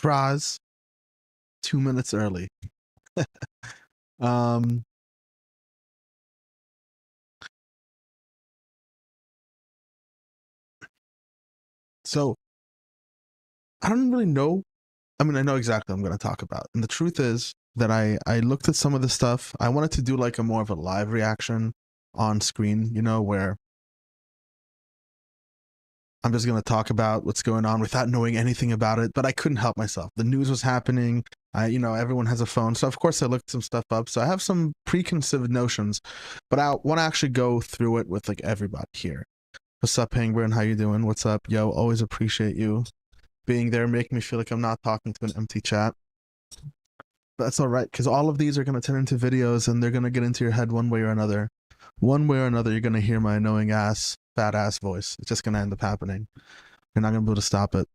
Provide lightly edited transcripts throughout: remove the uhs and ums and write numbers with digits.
Surprise. 2 minutes early. So I don't really know. I mean, I know exactly what I'm going to talk about. And the truth is that I looked at some of the stuff. I wanted to do like a more of a live reaction on screen, you know, where I'm just going to talk about what's going on without knowing anything about it. But I couldn't help myself. The news was happening. You know, everyone has a phone. So of course I looked some stuff up. So I have some preconceived notions, but I want to actually go through it with like everybody here. What's up, Pangburn? How you doing? What's up? Yo, always appreciate you being there, making me feel like I'm not talking to an empty chat. That's all right, because all of these are going to turn into videos and they're going to get into your head one way or another. One way or another, you're going to hear my annoying ass, fat ass voice. It's just going to end up happening. You're not going to be able to stop it.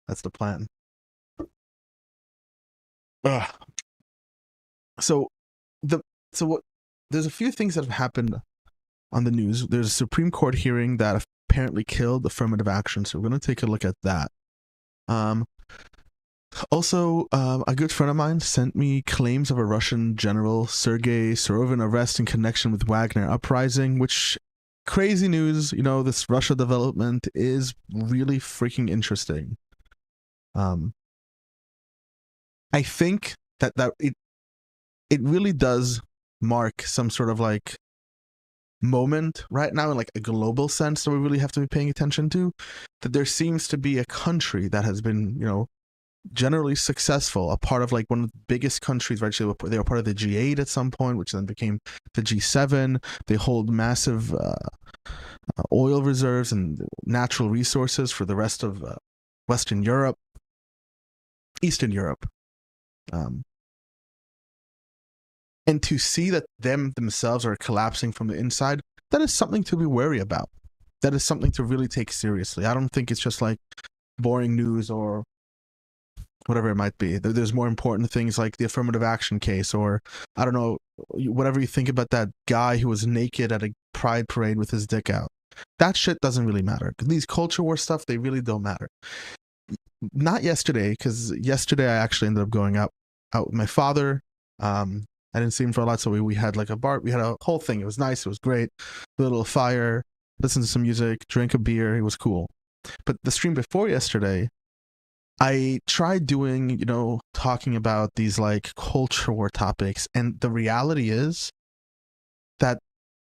That's the plan. Ugh. So there's a few things that have happened on the news. There's a Supreme Court hearing that apparently killed affirmative action, so we're going to take a look at that. Also, a good friend of mine sent me claims of a Russian general, Sergei Surovin, arrest in connection with Wagner uprising, which, crazy news, you know, this Russia development is really freaking interesting. I think that it really does mark some sort of like moment right now in like a global sense that we really have to be paying attention to, that there seems to be a country that has been, you know, generally successful, a part of like one of the biggest countries, right? They were part of the G8 at some point, which then became the G7. They hold massive oil reserves and natural resources for the rest of Western Europe, Eastern Europe. And to see that themselves are collapsing from the inside, that is something to be wary about. That is something to really take seriously. I don't think it's just like boring news or whatever it might be. There's more important things like the affirmative action case, or I don't know, whatever you think about that guy who was naked at a pride parade with his dick out. That shit doesn't really matter. These culture war stuff, they really don't matter. Not yesterday, because yesterday I actually ended up going out with my father. I didn't see him for a lot, so we had like we had a whole thing. It was nice, it was great. A little fire, listen to some music, drink a beer, it was cool. But the stream before yesterday, I tried doing, you know, talking about these like culture war topics, and the reality is that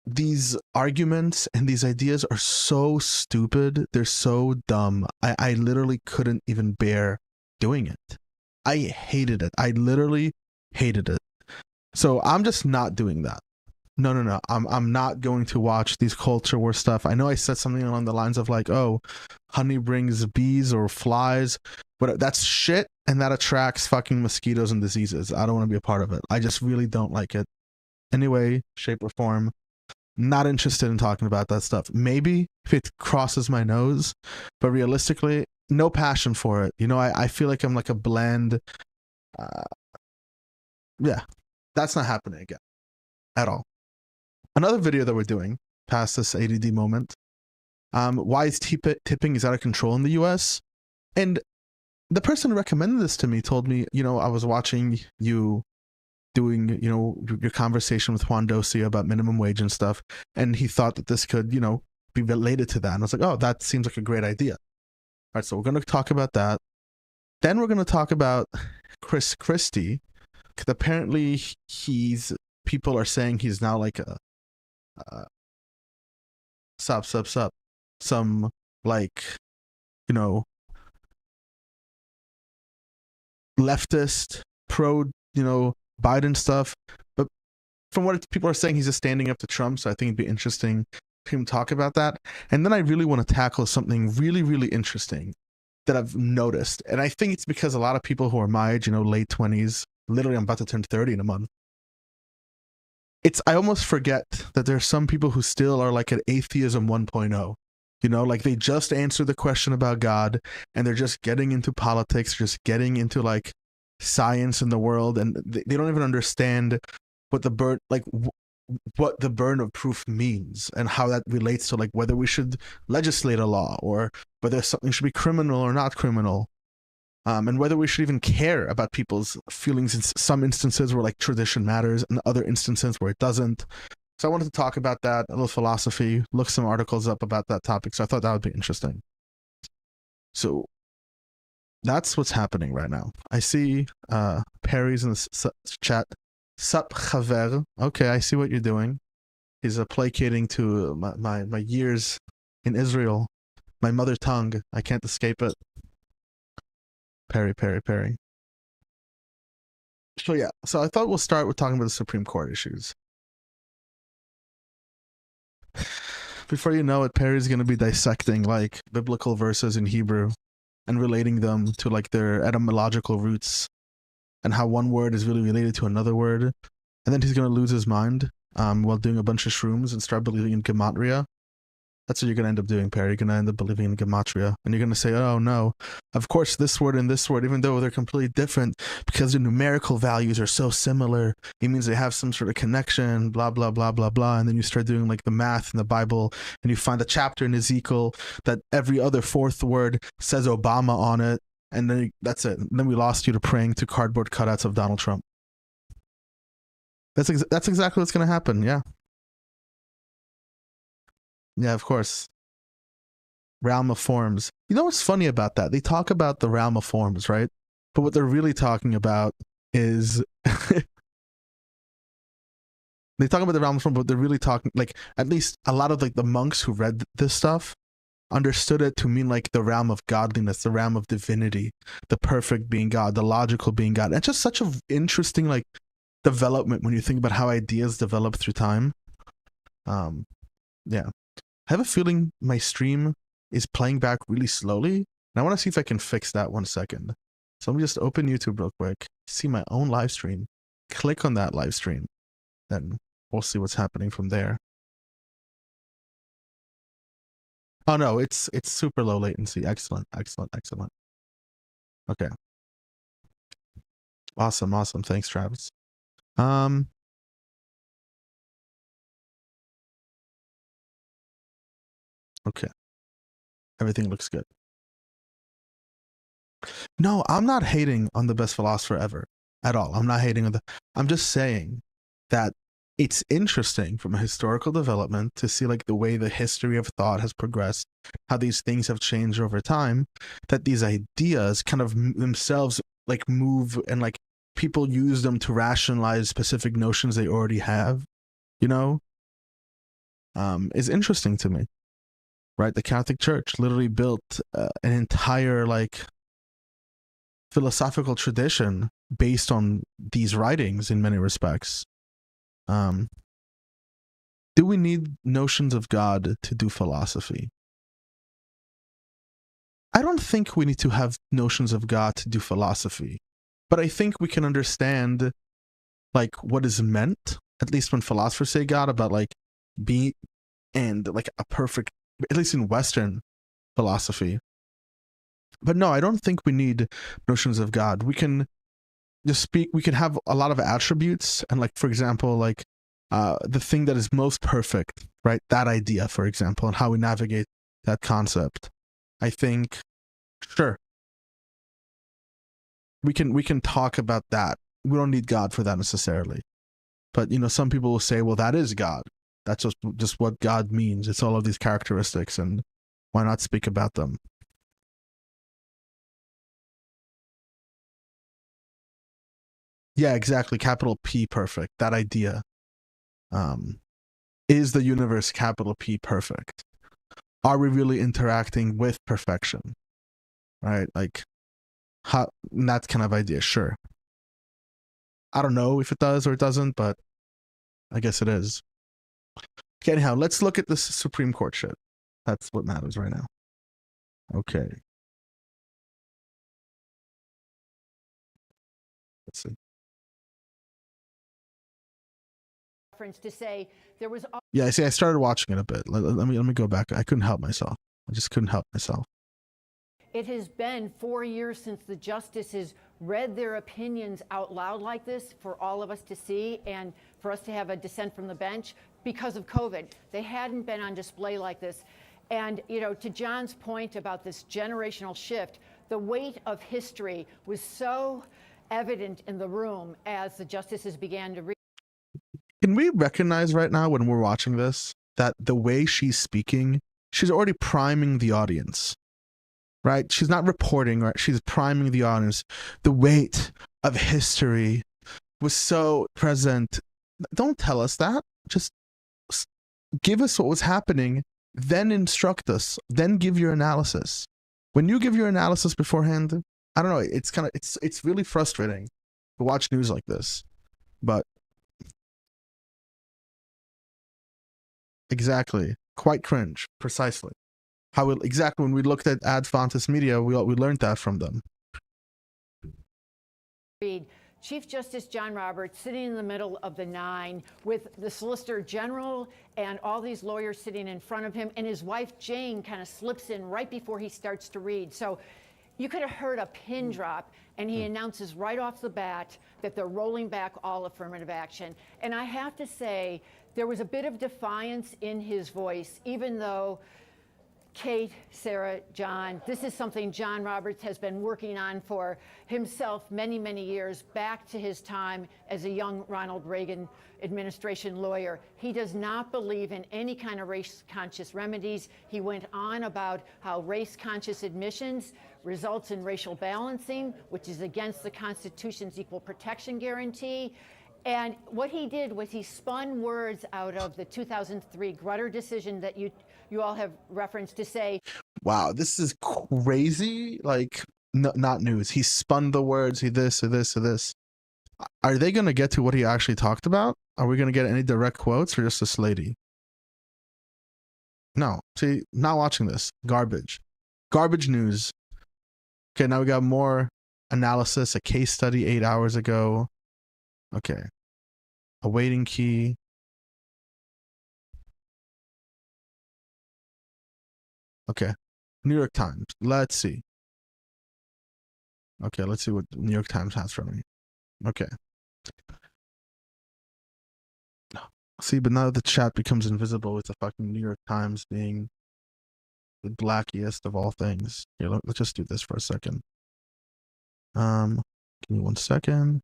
these arguments and these ideas are so stupid, they're so dumb. I literally couldn't even bear doing it. I hated it. I literally hated it. So I'm just not doing that. No. I'm not going to watch these culture war stuff. I know I said something along the lines of like, oh, honey brings bees or flies, but that's shit, and that attracts fucking mosquitoes and diseases. I don't want to be a part of it. I just really don't like it. Anyway, shape or form, not interested in talking about that stuff. Maybe if it crosses my nose, but realistically, no passion for it. You know, I feel like I'm like a bland, yeah, that's not happening again at all. Another video that we're doing past this ADD moment, why is tipping is out of control in the US? And the person who recommended this to me told me, you know, I was watching you doing, you know, your conversation with Juan Docia about minimum wage and stuff, and he thought that this could, you know, be related to that. And I was like, oh, that seems like a great idea. All right, so we're going to talk about that. Then we're going to talk about Chris Christie, because apparently people are saying he's now like a some like, you know, leftist pro, you know, Biden stuff. But from what people are saying, he's just standing up to Trump, so I think it'd be interesting for him to talk about that. And then I really want to tackle something really, really interesting that I've noticed, and I think it's because a lot of people who are my age, you know, late 20s, literally I'm about to turn 30 in a month, I almost forget that there's some people who still are like at atheism 1.0. You know, like they just answered the question about God, and they're just getting into politics, just getting into like science in the world, and they don't even understand what the burden of proof means and how that relates to like whether we should legislate a law or whether something should be criminal or not criminal. and whether we should even care about people's feelings in some instances where like tradition matters and other instances where it doesn't. So I wanted to talk about that, a little philosophy, look some articles up about that topic. So I thought that would be interesting. So that's what's happening right now. I see Perry's in the chat. Sup, Chaver. Okay, I see what you're doing. He's placating to my years in Israel, my mother tongue. I can't escape it. Perry. So yeah, so I thought we'll start with talking about the Supreme Court issues. Before you know it, Perry's going to be dissecting like biblical verses in Hebrew and relating them to like their etymological roots and how one word is really related to another word. And then he's going to lose his mind while doing a bunch of shrooms and start believing in gematria. That's what you're going to end up doing, Perry. You're going to end up believing in gematria. And you're going to say, oh no, of course this word and this word, even though they're completely different, because the numerical values are so similar, it means they have some sort of connection, blah, blah, blah, blah, blah. And then you start doing like the math in the Bible, and you find a chapter in Ezekiel that every other fourth word says Obama on it. And then that's it. And then we lost you to praying to cardboard cutouts of Donald Trump. That's exactly what's going to happen. Yeah. Yeah, of course. Realm of forms. You know what's funny about that? They talk about the realm of forms, right? But what they're really talking about is they talk about the realm of forms, but they're really talking like at least a lot of like the monks who read this stuff understood it to mean like the realm of godliness, the realm of divinity, the perfect being God, the logical being God. It's just such an interesting like development when you think about how ideas develop through time. Yeah. I have a feeling my stream is playing back really slowly, and I want to see if I can fix that 1 second. So let me just open YouTube real quick, see my own live stream, click on that live stream, then we'll see what's happening from there. Oh no, it's super low latency. Excellent. Okay. Awesome. Thanks, Travis. Okay. Everything looks good. No, I'm not hating on the best philosopher ever at all. I'm not hating on I'm just saying that it's interesting from a historical development to see like the way the history of thought has progressed, how these things have changed over time, that these ideas kind of themselves like move and like people use them to rationalize specific notions they already have, you know, is interesting to me. Right? The Catholic Church literally built an entire like philosophical tradition based on these writings in many respects. Do we need notions of God to do philosophy? I don't think we need to have notions of God to do philosophy, but I think we can understand like what is meant, at least when philosophers say God, about like being and like a perfect, at least in Western philosophy. But no, I don't think we need notions of God. We can just we can have a lot of attributes, and like, for example, like the thing that is most perfect, right? That idea, for example, and how we navigate that concept. I think, sure, we can talk about that. We don't need God for that necessarily. But, you know, some people will say, well, that is God. That's just what God means. It's all of these characteristics, and why not speak about them? Yeah, exactly. Capital P perfect. That idea. Is the universe capital P perfect? Are we really interacting with perfection? Right? Like, that kind of idea, sure. I don't know if it does or it doesn't, but I guess it is. Okay, anyhow, let's look at this Supreme Court shit. That's what matters right now. Okay. Let's see. To say there was. Yeah, I see. I started watching it a bit. Let me go back. I couldn't help myself. I just couldn't help myself. It has been 4 years since the justices read their opinions out loud like this for all of us to see and for us to have a dissent from the bench because of COVID. They hadn't been on display like this. And, you know, to John's point about this generational shift, The weight of history was so evident in the room as the justices began to read. Can we recognize right now when we're watching this that the way she's speaking, she's already priming the audience, right? She's not reporting, right? She's priming the audience. The weight of history was so present. Don't tell us that. Just give us what was happening, then instruct us, then give your analysis. When you give your analysis beforehand, I don't know, it's really frustrating to watch news like this. But exactly, quite cringe, precisely. Exactly when we looked at Ad Fontes Media, we learned that from them. Chief Justice John Roberts sitting in the middle of the nine with the Solicitor General and all these lawyers sitting in front of him, and his wife Jane kind of slips in right before he starts to read. So you could have heard a pin drop, and he announces right off the bat that they're rolling back all affirmative action. And I have to say, there was a bit of defiance in his voice, even though Kate, Sarah, John, this is something John Roberts has been working on for himself many, many years, back to his time as a young Ronald Reagan administration lawyer. He does not believe in any kind of race-conscious remedies. He went on about how race-conscious admissions results in racial balancing, which is against the Constitution's equal protection guarantee. And what he did was he spun words out of the 2003 Grutter decision that you all have referenced to say, wow, this is crazy. Like, not news. He spun the words, he this, or this, or this. Are they going to get to what he actually talked about? Are we going to get any direct quotes or just this lady? No. See, not watching this. Garbage. Garbage news. Okay, now we got more analysis, a case study 8 hours ago. Okay. A waiting key. Okay. New York Times. Let's see. Okay, let's see what the New York Times has for me. Okay. See, but now the chat becomes invisible with the fucking New York Times being the blackiest of all things. Here, let's just do this for a second. Give me 1 second.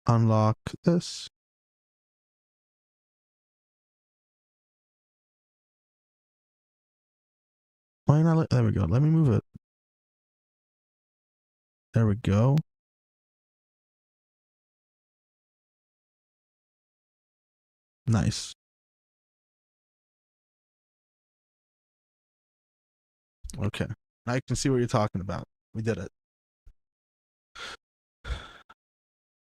Unlock this. Why not? There we go. Let me move it. There we go. Nice. Okay. Now you can see what you're talking about. We did it.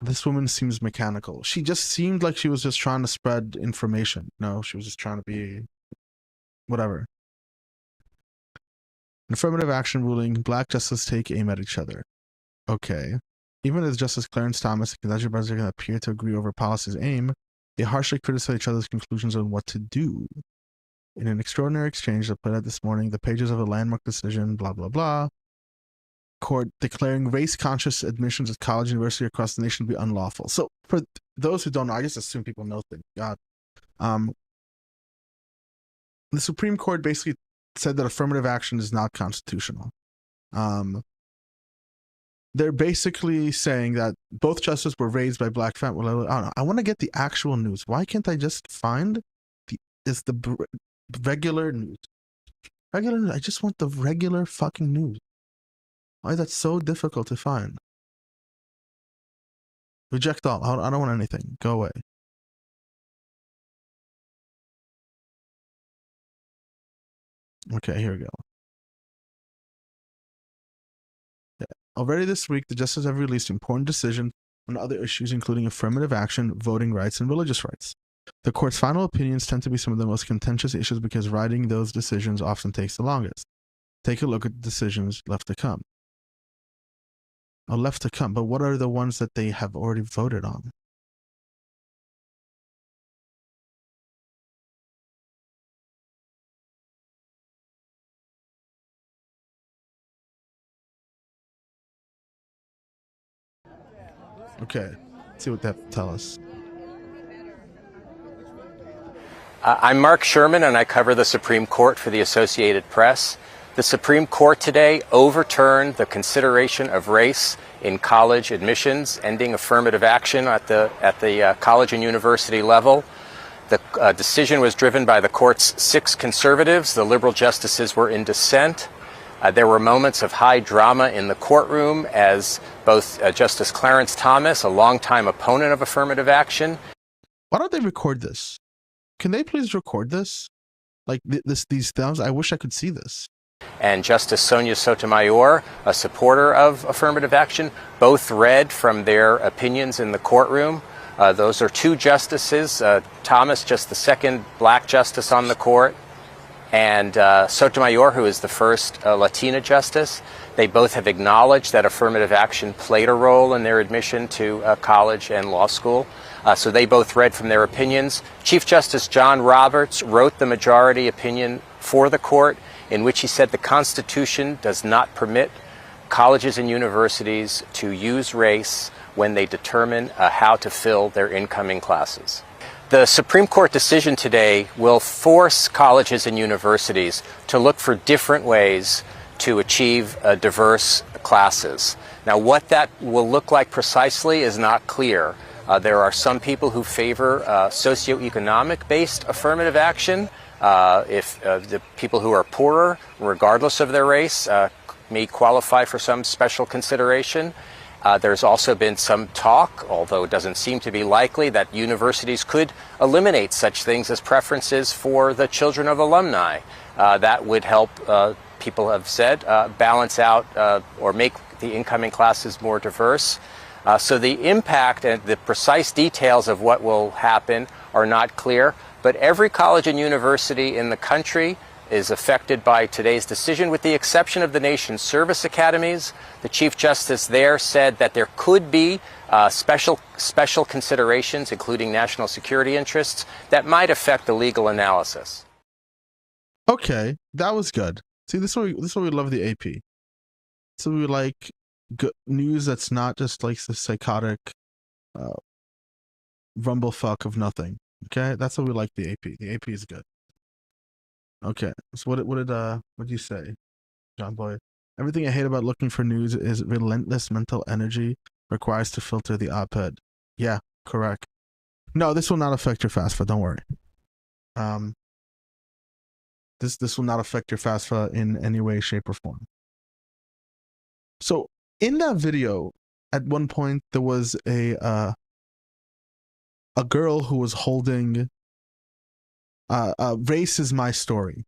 This woman seems mechanical. She just seemed like she was just trying to spread information. No, she was just trying to be whatever. An affirmative action ruling, black justices take aim at each other. Okay. Even as Justice Clarence Thomas and Kentucky President appear to agree over policy's aim, they harshly criticize each other's conclusions on what to do. In an extraordinary exchange that played out this morning, the pages of a landmark decision, blah, blah, blah, court declaring race-conscious admissions at college and university across the nation to be unlawful. So for those who don't know, I just assume people know things. God. The Supreme Court basically said that affirmative action is not constitutional. They're basically saying that both justices were raised by black families. Well, I don't know. I want to get the actual news. Why can't I just find the regular news? Regular news. I just want the regular fucking news. Why is that so difficult to find? Reject all. I don't want anything. Go away. Okay, here we go. Yeah. Already this week, the justices have released important decisions on other issues, including affirmative action, voting rights, and religious rights. The court's final opinions tend to be some of the most contentious issues because writing those decisions often takes the longest. Take a look at the decisions left to come. Oh, left to come, but what are the ones that they have already voted on? Okay, let's see what they have to tell us. I'm Mark Sherman, and I cover the Supreme Court for the Associated Press. The Supreme Court today overturned the consideration of race in college admissions, ending affirmative action at the college and university level. The decision was driven by the court's 6 conservatives. The liberal justices were in dissent. There were moments of high drama in the courtroom as both Justice Clarence Thomas, a longtime opponent of affirmative action. Why don't they record this? Can they please record this? Like these things? I wish I could see this. And Justice Sonia Sotomayor, a supporter of affirmative action, both read from their opinions in the courtroom. Those are 2 justices, Thomas, just the second black justice on the court, and Sotomayor, who is the first Latina justice. They both have acknowledged that affirmative action played a role in their admission to college and law school. So they both read from their opinions. Chief Justice John Roberts wrote the majority opinion for the court, in which he said the Constitution does not permit colleges and universities to use race when they determine how to fill their incoming classes. The Supreme Court decision today will force colleges and universities to look for different ways to achieve diverse classes. Now, what that will look like precisely is not clear. There are some people who favor socioeconomic-based affirmative action. If the people who are poorer, regardless of their race, may qualify for some special consideration. There's also been some talk, although it doesn't seem to be likely, that universities could eliminate such things as preferences for the children of alumni. That would help, people have said, balance out or make the incoming classes more diverse. So the impact and the precise details of what will happen are not clear, but every college and university in the country is affected by today's decision, with the exception of the nation's service academies. The Chief Justice there said that there could be special considerations, including national security interests, that might affect the legal analysis. Okay, that was good. See, this is why we love the AP. So we like good news that's not just like the psychotic rumblefuck of nothing. Okay, that's why we like the AP. The AP is good. Okay, so what did you say, John Boy? Everything I hate about looking for news is relentless mental energy requires to filter the op-ed. Yeah, correct. No, this will not affect your FAFSA. Don't worry. This will not affect your FAFSA in any way, shape, or form. So in that video, at one point there was a girl who was holding race is my story,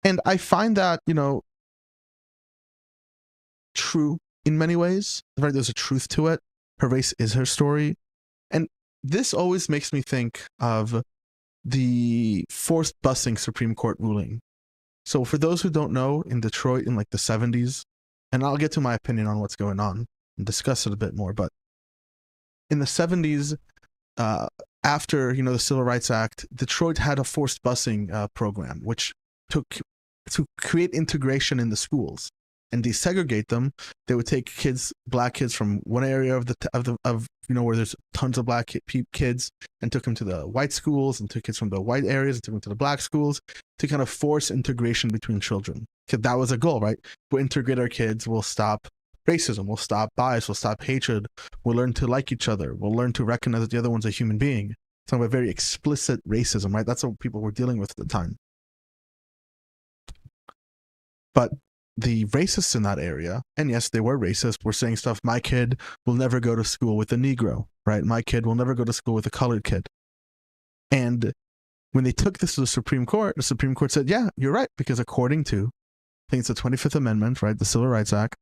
and I find that, you know, true in many ways. Right, there's a truth to it. Her race is her story, and this always makes me think of the forced busing Supreme Court ruling. So for those who don't know, in Detroit in like the 70s, and I'll get to my opinion on what's going on and discuss it a bit more, but in the 70s, after, you know, the Civil Rights Act, Detroit had a forced busing program, which took to create integration in the schools and desegregate them. They would take black kids from one area of you know, where there's tons of black kids, and took them to the white schools, and took kids from the white areas and took them to the black schools, to kind of force integration between children. Because that was a goal, right? We'll integrate our kids, we'll stop racism, we'll stop bias, we'll stop hatred, we'll learn to like each other, we'll learn to recognize that the other one's a human being. Talking about very explicit racism, right? That's what people were dealing with at the time. But the racists in that area, and yes, they were racist, were saying stuff, my kid will never go to school with a Negro, right? My kid will never go to school with a colored kid. And when they took this to the Supreme Court said, yeah, you're right, because according to, I think it's the 25th Amendment, right, the Civil Rights Act,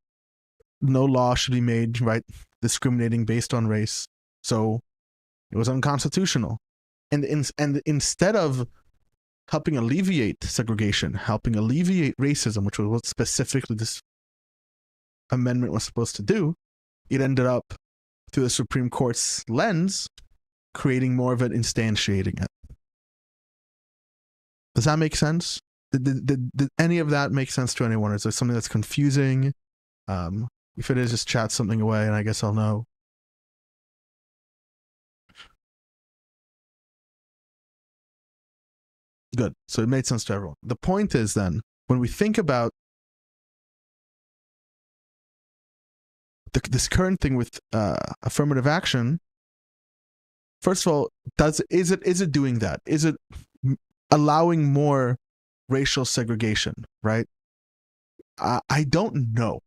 no law should be made, right, discriminating based on race. So it was unconstitutional. And instead of helping alleviate segregation, helping alleviate racism, which was what specifically this amendment was supposed to do, it ended up, through the Supreme Court's lens, creating more of it, instantiating it. Does that make sense? Did any of that make sense to anyone? Is there something that's confusing? If it is, just chat something away and I guess I'll know. Good. So it made sense to everyone. The point is then, when we think about this current thing with affirmative action. First of all, is it doing that? Is it allowing more racial segregation? Right? I don't know.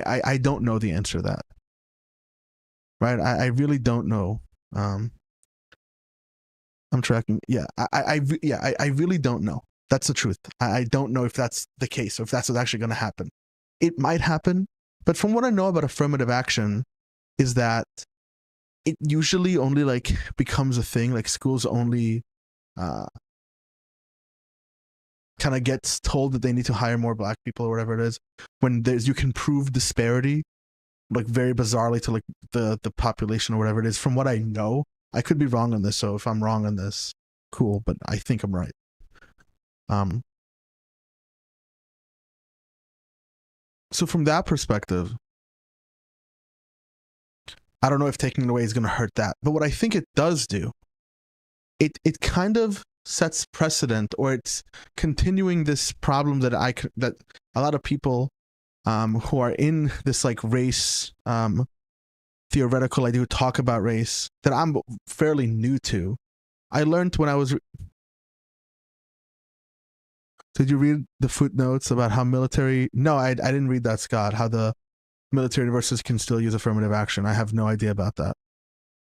I don't know the answer to that. Right? I really don't know. I'm tracking. Yeah, I really don't know. That's the truth. I don't know if that's the case or if that's what's actually going to happen. It might happen, but from what I know about affirmative action is that it usually only like becomes a thing, like schools only kind of gets told that they need to hire more black people or whatever it is when you can prove disparity, like very bizarrely to like the population or whatever it is. From what I know, I could be wrong on this, so if I'm wrong on this, cool, but I think I'm right. So from that perspective, I don't know if taking it away is going to hurt that, but what I think it does do, it kind of sets precedent, or it's continuing this problem that that a lot of people who are in this like race theoretical idea, who talk about race, that I'm fairly new to. I learned when I was. Did you read the footnotes about how military? No, I didn't read that, Scott. How the military universities can still use affirmative action. I have no idea about that.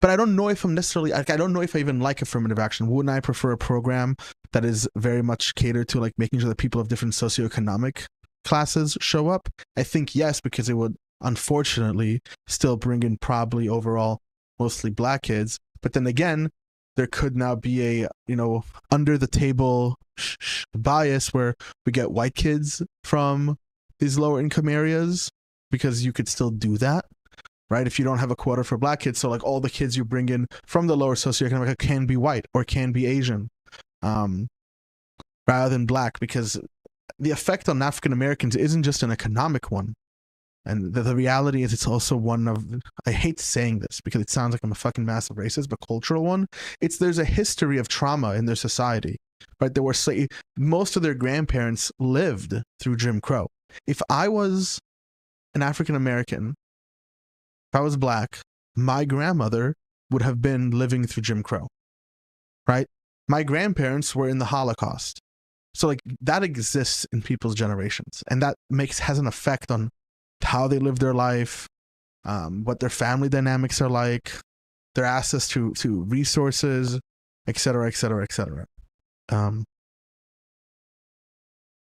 But I don't know if I'm necessarily, like, I don't know if I even like affirmative action. Wouldn't I prefer a program that is very much catered to like making sure that people of different socioeconomic classes show up? I think yes, because it would unfortunately still bring in probably overall mostly black kids. But then again, there could now be a, under the table bias where we get white kids from these lower income areas, because you could still do that, right? If you don't have a quota for black kids, so like all the kids you bring in from the lower socioeconomic can be white or can be Asian, rather than black, because the effect on African Americans isn't just an economic one. And the reality is it's also one of, I hate saying this because it sounds like I'm a fucking massive racist, but cultural one. There's a history of trauma in their society, right? There were most of their grandparents lived through Jim Crow. If I was an African American, if I was black, my grandmother would have been living through Jim Crow, right? My grandparents were in the Holocaust. So like that exists in people's generations, and that has an effect on how they live their life, what their family dynamics are like, their access to resources, et cetera, et cetera, et cetera. And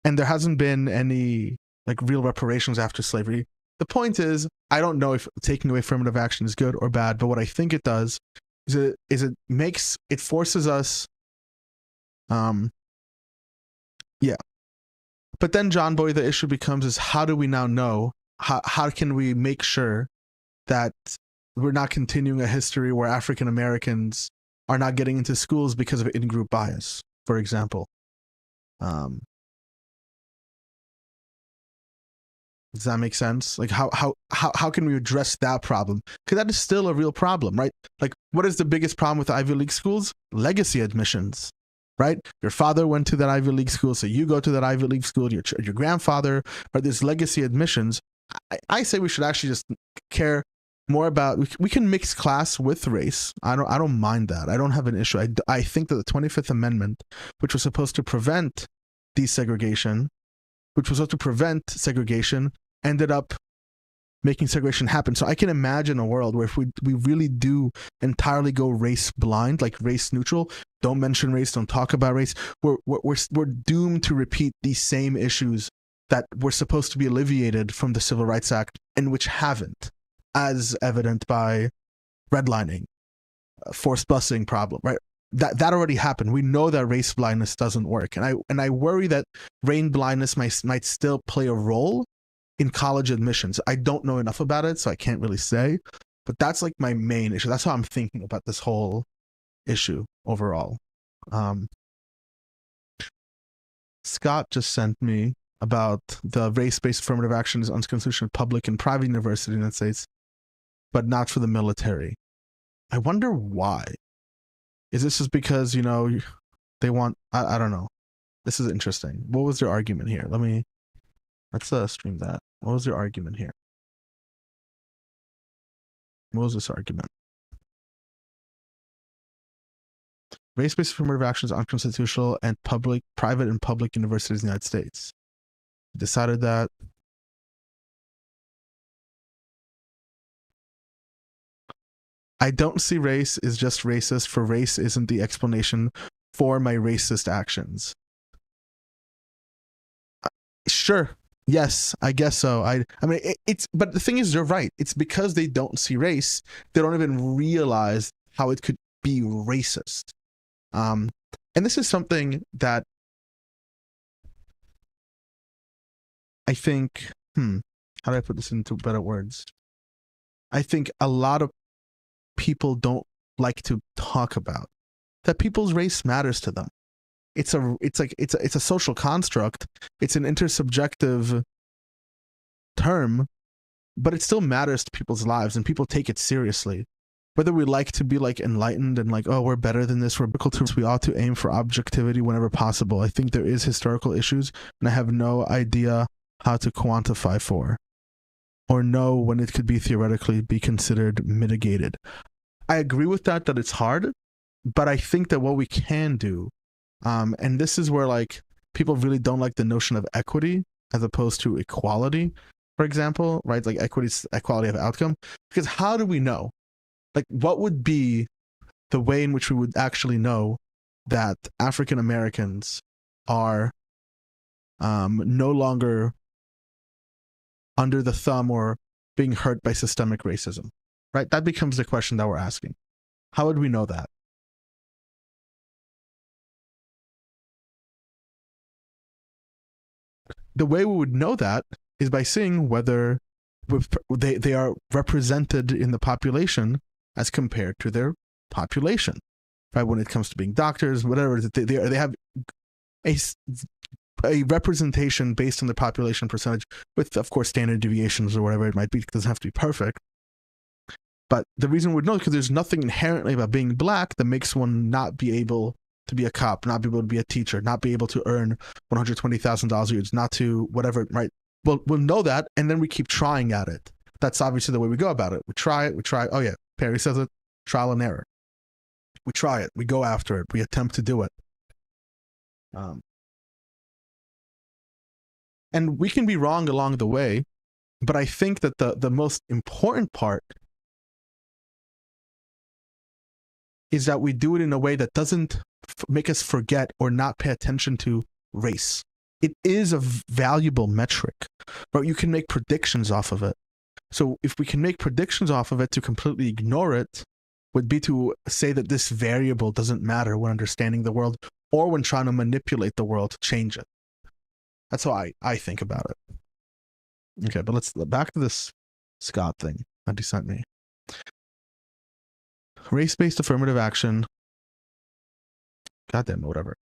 there hasn't been any like real reparations after slavery. The point is, I don't know if taking away affirmative action is good or bad, but what I think it does is it forces us, yeah. But then, John Boy, the issue becomes is how do we now know, how can we make sure that we're not continuing a history where African Americans are not getting into schools because of in-group bias, for example? Does that make sense? Like how can we address that problem? Because that is still a real problem, right? Like, what is the biggest problem with Ivy League schools? Legacy admissions, right? Your father went to that Ivy League school, so you go to that Ivy League school. Your grandfather, right? There's legacy admissions. I say we should actually just care more about. We can mix class with race. I don't mind that. I don't have an issue. I think that the 25th Amendment, which was supposed to prevent desegregation, ended up making segregation happen. So I can imagine a world where if we really do entirely go race blind, like race neutral, don't mention race, don't talk about race, we're doomed to repeat these same issues that were supposed to be alleviated from the Civil Rights Act and which haven't, as evident by redlining, forced busing problem, right? That already happened. We know that race blindness doesn't work, and I worry that race blindness might still play a role in college admissions. I don't know enough about it, so I can't really say, but that's like my main issue. That's how I'm thinking about this whole issue overall. Scott just sent me about the race-based affirmative action is unconstitutional in public and private universities in the United States, but not for the military. I wonder why. Is this just because, they want, I don't know. This is interesting. What was their argument here? Let's stream that. What was their argument here? What was this argument? Race-based affirmative action is unconstitutional and private and public universities in the United States. Decided that. I don't see race is just racist, for race isn't the explanation for my racist actions. Sure. Yes, I guess so. I mean, it's, but the thing is, you're right. It's because they don't see race, they don't even realize how it could be racist. And this is something that I think, how do I put this into better words? I think a lot of people don't like to talk about that people's race matters to them. It's a social construct. It's an intersubjective term, but it still matters to people's lives, and people take it seriously. Whether we like to be like enlightened and like, oh, we're better than this, we ought to aim for objectivity whenever possible. I think there is historical issues, and I have no idea how to quantify for or know when it could be theoretically be considered mitigated. I agree with that it's hard, but I think that what we can do, and this is where like people really don't like the notion of equity as opposed to equality, for example, right? Like equality of outcome, because how do we know? Like, what would be the way in which we would actually know that African Americans are no longer under the thumb or being hurt by systemic racism, right? That becomes the question that we're asking. How would we know that? The way we would know that is by seeing whether they are represented in the population as compared to their population, right? When it comes to being doctors, whatever, they have a representation based on the population percentage with, of course, standard deviations or whatever it might be. It doesn't have to be perfect. But the reason we would know is because there's nothing inherently about being black that makes one not be able to be a cop, not be able to be a teacher, not be able to earn $120,000 a year, not to whatever, right? We'll know that, and then we keep trying at it. That's obviously the way we go about it. We try it. Oh yeah, Perry says it, trial and error. We try it. We go after it. We attempt to do it. And we can be wrong along the way, but I think that the most important part is that we do it in a way that doesn't make us forget or not pay attention to race. It is a valuable metric, but you can make predictions off of it. So if we can make predictions off of it, to completely ignore it would be to say that this variable doesn't matter when understanding the world or when trying to manipulate the world to change it. That's how I think about it. Okay, but let's back to this Scott thing that he sent me. Race-based affirmative action. Goddamn, whatever.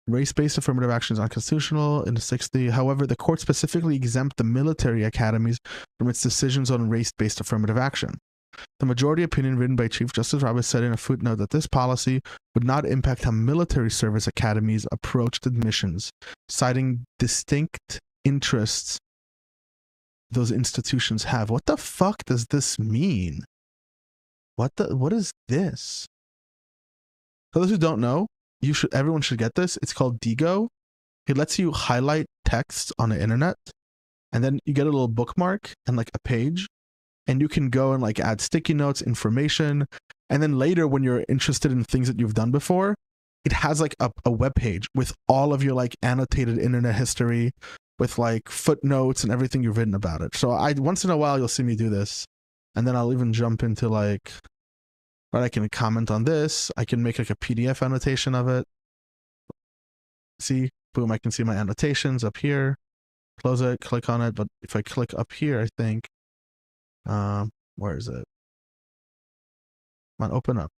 Race-based affirmative action is unconstitutional in the 60. However, the court specifically exempt the military academies from its decisions on race-based affirmative action. The majority opinion written by Chief Justice Roberts said in a footnote that this policy would not impact how military service academies approached admissions, citing distinct interests those institutions have. What the fuck does this mean? What is this? For those who don't know, everyone should get this. It's called Digo. It lets you highlight text on the internet, and then you get a little bookmark and like a page, and you can go and like add sticky notes, information, and then later when you're interested in things that you've done before, it has like a web page with all of your like annotated internet history with like footnotes and everything you've written about it. So once in a while you'll see me do this, and then I'll even jump into like, right, I can comment on this. I can make like a PDF annotation of it. See, boom, I can see my annotations up here. Close it, click on it. But if I click up here, I think, where is it? Come on, open up.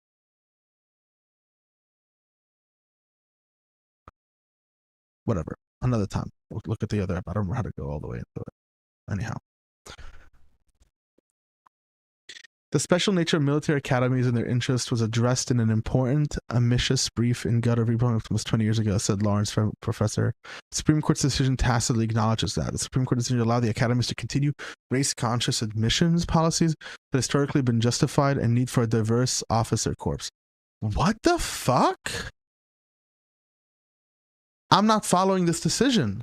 Whatever, another time. We'll look at the other app. I don't know how to go all the way into it. Anyhow. The special nature of military academies and their interest was addressed in an important, ambitious brief in Gut of Republic almost 20 years ago, said Lawrence, professor. The Supreme Court's decision tacitly acknowledges that. The Supreme Court decision allowed the academies to continue race-conscious admissions policies that historically been justified and need for a diverse officer corps. What the fuck? I'm not following this decision.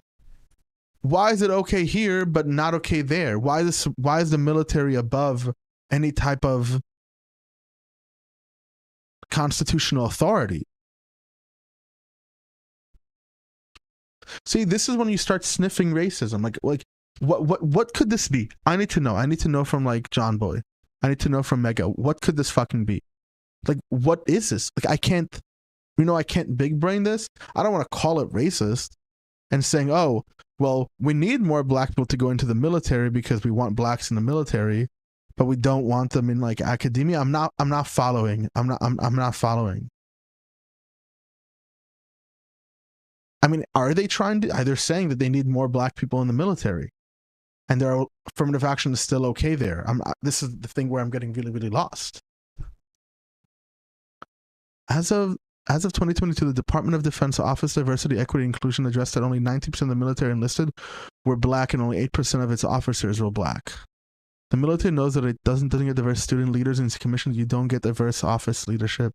Why is it okay here but not okay there? Why is the military above any type of constitutional authority? See, this is when you start sniffing racism. Like what could this be? I need to know. I need to know from like John Boy. I need to know from Mega. What could this fucking be? Like, what is this? Like, I can't big brain this. I don't want to call it racist and saying, oh, well, we need more black people to go into the military because we want blacks in the military, but we don't want them in like academia. I'm not following. I'm not following. I mean, are they saying that they need more black people in the military and their affirmative action is still okay there? This is the thing where I'm getting really, really lost. As of 2022, the Department of Defense Office Diversity, Equity, and Inclusion addressed that only 90% of the military enlisted were black and only 8% of its officers were black. The military knows that it doesn't get diverse student leaders in its commissions. You don't get diverse office leadership.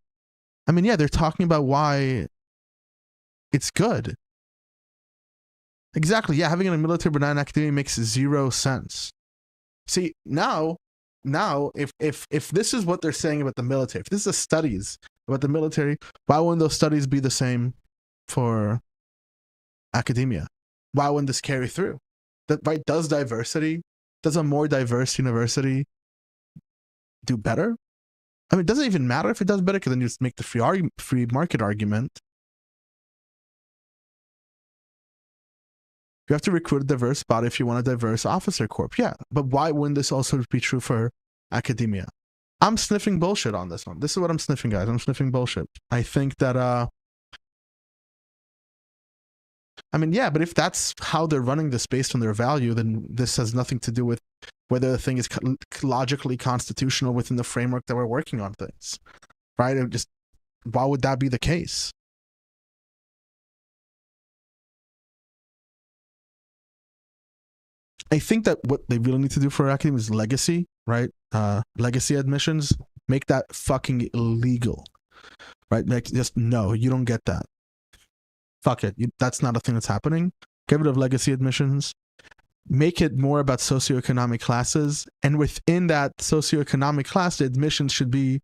I mean, yeah, they're talking about why it's good. Exactly. Yeah, having a military but not an academia makes zero sense. See, now, if this is what they're saying about the military, if this is studies about the military, why wouldn't those studies be the same for academia? Why wouldn't this carry through? Right? Does a more diverse university do better? I mean, it doesn't even matter if it does better, because then you just make the free market argument. You have to recruit a diverse body if you want a diverse officer corps. Yeah, but why wouldn't this also be true for academia? I'm sniffing bullshit on this one. This is what I'm sniffing, guys. I'm sniffing bullshit. I think that, I mean, yeah, but if that's how they're running this based on their value, then this has nothing to do with whether the thing is logically constitutional within the framework that we're working on things, right? Why would that be the case? I think that what they really need to do for academia is legacy, right? Legacy admissions, make that fucking illegal, right? Like, just no, you don't get that. Fuck it. That's not a thing that's happening. Get rid of legacy admissions. Make it more about socioeconomic classes. And within that socioeconomic class, the admissions should be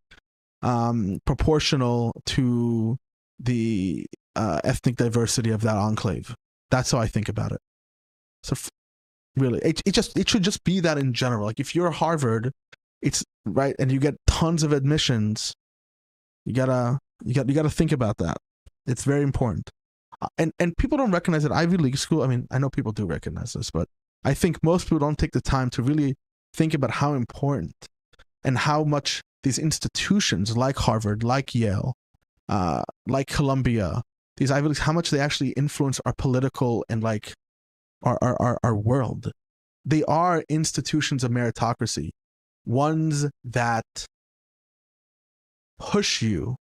proportional to the ethnic diversity of that enclave. That's how I think about it. So really, it should just be that in general. Like, if you're Harvard, it's right, and you get tons of admissions, you gotta think about that. It's very important. And people don't recognize that Ivy League school. I mean, I know people do recognize this, but I think most people don't take the time to really think about how important and how much these institutions like Harvard, like Yale, like Columbia, these Ivy Leagues, how much they actually influence our political and like our world. They are institutions of meritocracy, ones that push you,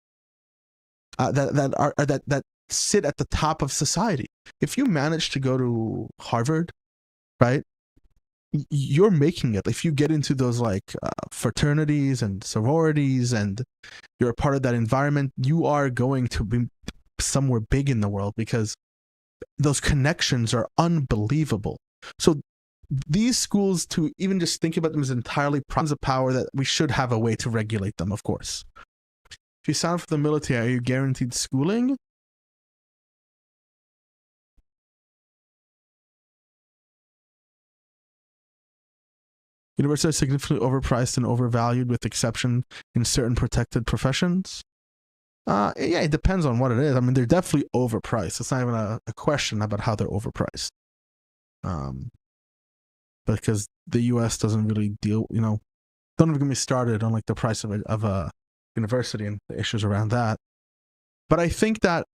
that sit at the top of society. If you manage to go to Harvard, right, you're making it. If you get into those like fraternities and sororities and you're a part of that environment, you are going to be somewhere big in the world, because those connections are unbelievable. So these schools, to even just think about them as entirely problems of power, that we should have a way to regulate them, of course. If you sign up for the military, are you guaranteed schooling? Universities are significantly overpriced and overvalued, with exception in certain protected professions. Yeah, it depends on what it is. I mean, they're definitely overpriced. It's not even a question about how they're overpriced. Because the U.S. doesn't really deal, don't even get me started on like the price of a university and the issues around that. But I think that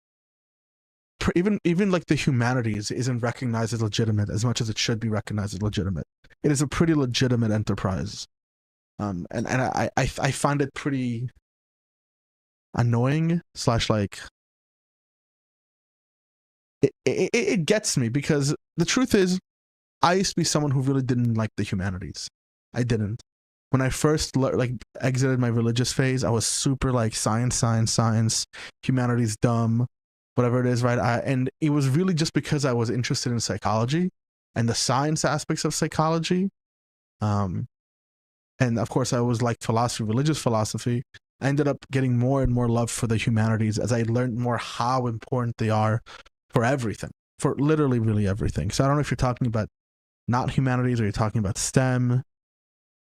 even like the humanities isn't recognized as legitimate as much as it should be recognized as legitimate. It is a pretty legitimate enterprise. And I find it pretty annoying / like it gets me, because the truth is, I used to be someone who really didn't like the humanities. I didn't. When I first exited my religious phase, I was super like science, humanities dumb, whatever it is, right? And it was really just because I was interested in psychology and the science aspects of psychology. And of course I was like philosophy, religious philosophy. I ended up getting more and more love for the humanities as I learned more how important they are for everything, for literally really everything. So I don't know if you're talking about not humanities or you're talking about STEM,